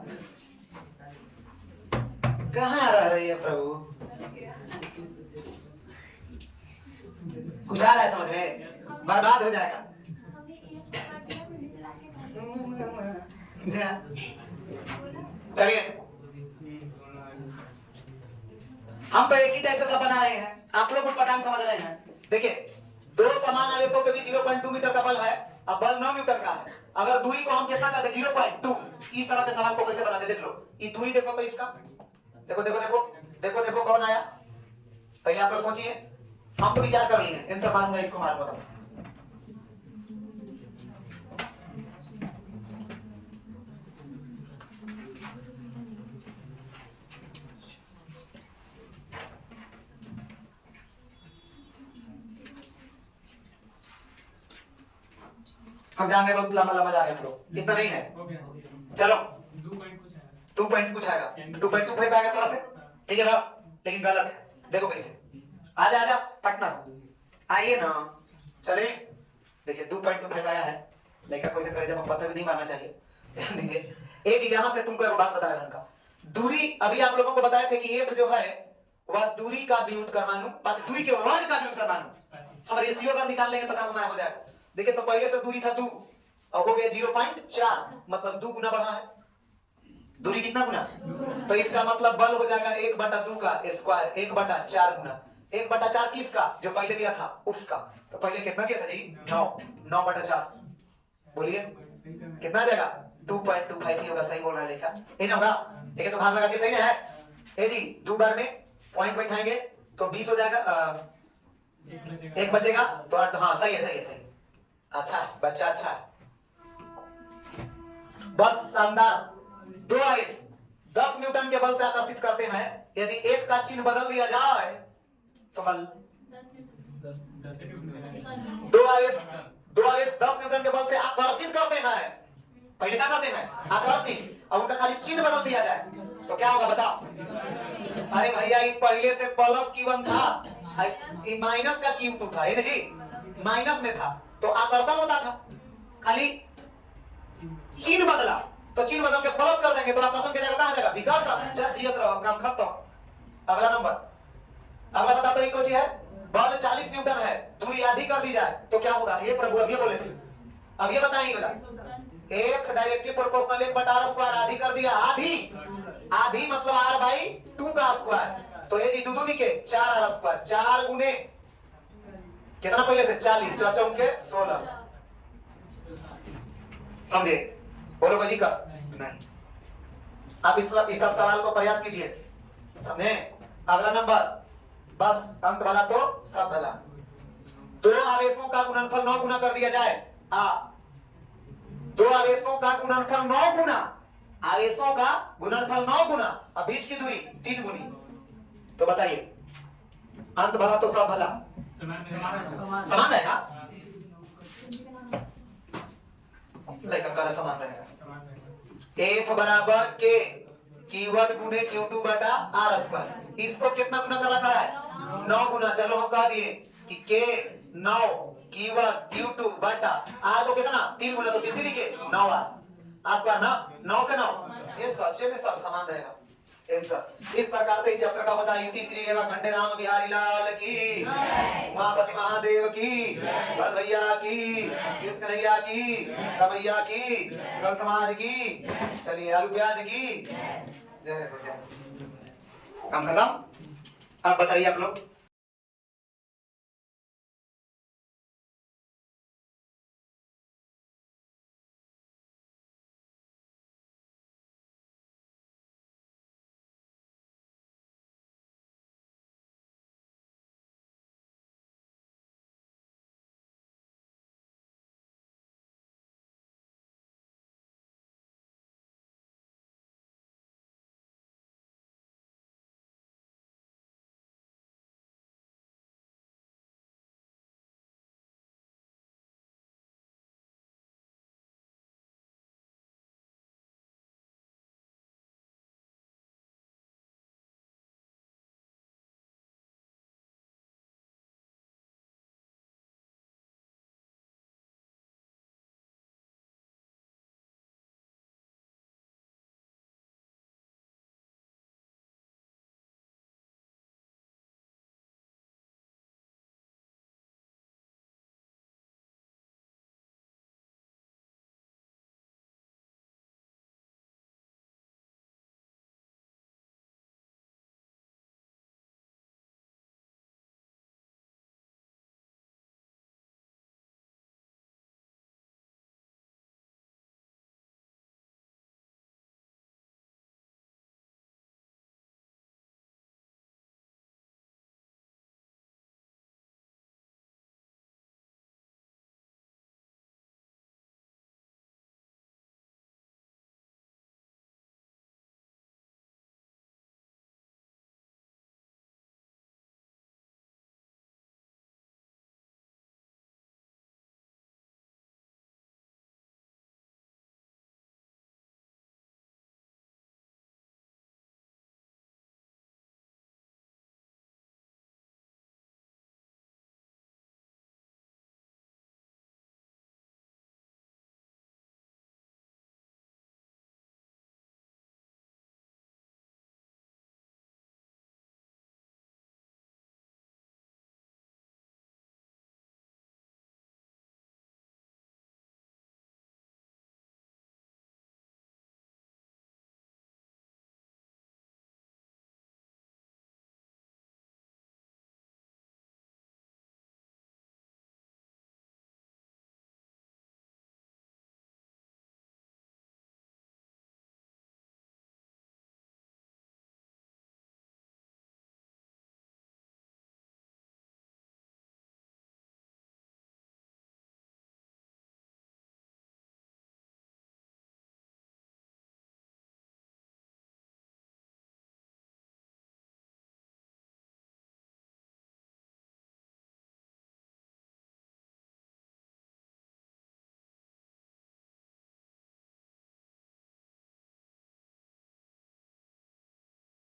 कहाँ रह रही है प्रभु, कुछ आ रहा है समझ में, बर्बाद हो जाएगा। चलिए हम तो एक ही टाइप से सब बना रहे हैं, आप लोग कुछ पटांग समझ रहे हैं। देखिए दो समान आवेशों के बीच 0.2 मीटर का बल है। अब बल 9 न्यूटन का है, अगर दूरी को हम कितना करते 0.2, इस तरह के सवाल को कैसे बनाते देख लो। ये दूरी देखो तो इसका देखो देखो देखो देखो देखो कौन आया, पहले आप लोग सोचिए, हम तो विचार कर लिए, इनसे मारूंगा इसको मारूंगा बस। हम जान रहे बहुत लंबा लंबा जा रहे हैं हम लोग, इतना नहीं है। हो गया चलो 2 पॉइंट कुछ आया 2 पॉइंट कुछ आएगा, 2.25 आएगा थोड़ा से, ठीक है ना, लेकिन गलत है। देखो कैसे, आजा आजा पटना आइए ना, चले। देखिए 2.25 आया है, लड़का कोई से करे जब पत्थर भी नहीं मारना चाहिए। ध्यान दीजिए, एक चीज यहाँ से तुमको एक बात बता रहा हूं, दूरी अभी आप लोगों को बताए थे कि एफ जो है वह दूरी का व्युत्क्रमानुपात, दूरी के वर्ग का व्युत्क्रमानुपात। अब रेशियो अगर निकाल लेंगे तो काम हमारा हो जाएगा। देखिए तो पहले से दूरी था 2 और हो गया 0.4, मतलब 2 गुना बढ़ा है। दूरी कितना गुना, तो इसका मतलब बल हो जाएगा 1/2 का स्क्वायर, 1/4 गुना, 1/4 किसका, जो पहले दिया था उसका। तो पहले कितना दिया था जी 9, 9/4, बोलिए कितना आ जाएगा 2.25 ही होगा। सही बोल रहा है लिखा, ये ना होगा। देखिए तो भाग लगा के सही ना है ए जी, 2 बार में पॉइंट बैठाएंगे तो 20 हो जाएगा, एक बचेगा तो 8। हाँ सही है सही है सही, अच्छा है बच्चा, अच्छा है, बस शानदार। 2 आवेश 10 न्यूटन के बल से आकर्षित करते हैं, यदि एक का चिन्ह बदल दिया जाए तो बल 2 आवेश 10 न्यूटन के बल से आकर्षित करते हैं। पहले क्या करते हैं आकर्षित, और उनका खाली चिन्ह बदल दिया जाए तो क्या होगा बताओ। अरे भैया ये पहले से प्लस Q1 था, ये माइनस का Q2 था, है ना जी, माइनस में था तो आकर्षण होता था, खाली चिन्ह बदला तो चिन्ह बदल के प्लस कर देंगे तो आकर्षण की जगह कहां जाएगा, विकर्ण का। जियत रहो, काम खत्म। अगला नंबर, अगला बता तो ये कौन सी है, बल 40 न्यूटन है, दूरी आधी कर दी जाए तो क्या होगा। ये प्रभु अभी बोले थे, अब ये बताएंगे बोला F directly proportional 1/r square, आधी कर दिया, आधी आधी मतलब r/2 का स्क्वायर, तो ये जी दूनी के 4r स्क्वायर, 4 गुने कितना पहले से 40, 4 चौके 16, समझे। बोलो जी का नहीं, आप इस सब सवाल को प्रयास कीजिए, समझे। अगला नंबर, बस अंत वाला तो सब भला। 2 आवेशों का गुणनफल 9 गुना कर दिया जाए, 2 आवेशों का गुणनफल 9 गुना, आवेशों का गुणनफल 9 गुना, अब बीच की दूरी 3 गुनी, तो बताइए अंत भला तो सब भला समान रहेगा, लेकिन कार्य समान रहेगा। F बराबर K Q1 गुने Q2 बटा R स्क्वायर, इसको कितना गुना कर रखा है 9 गुना। चलो हम कह दिए कि K 9 Q1 Q2 बटा R को कितना 3 गुना, तो 3 के 9R स्क्वायर ना, 9 से 9, ये सच्चे में सब समान रहेगा आंसर। इस प्रकार से चैप्टर का बता युति श्री रेवा खंडे राम बिहारी लाल की, उमापति महादेव की, भरत भैया की, कृष्ण भैया की, कमैया की, शुक्ल समाज की, चलिए आलू प्याज की जय हो जय। काम खत्म। अब बताइए आप लोग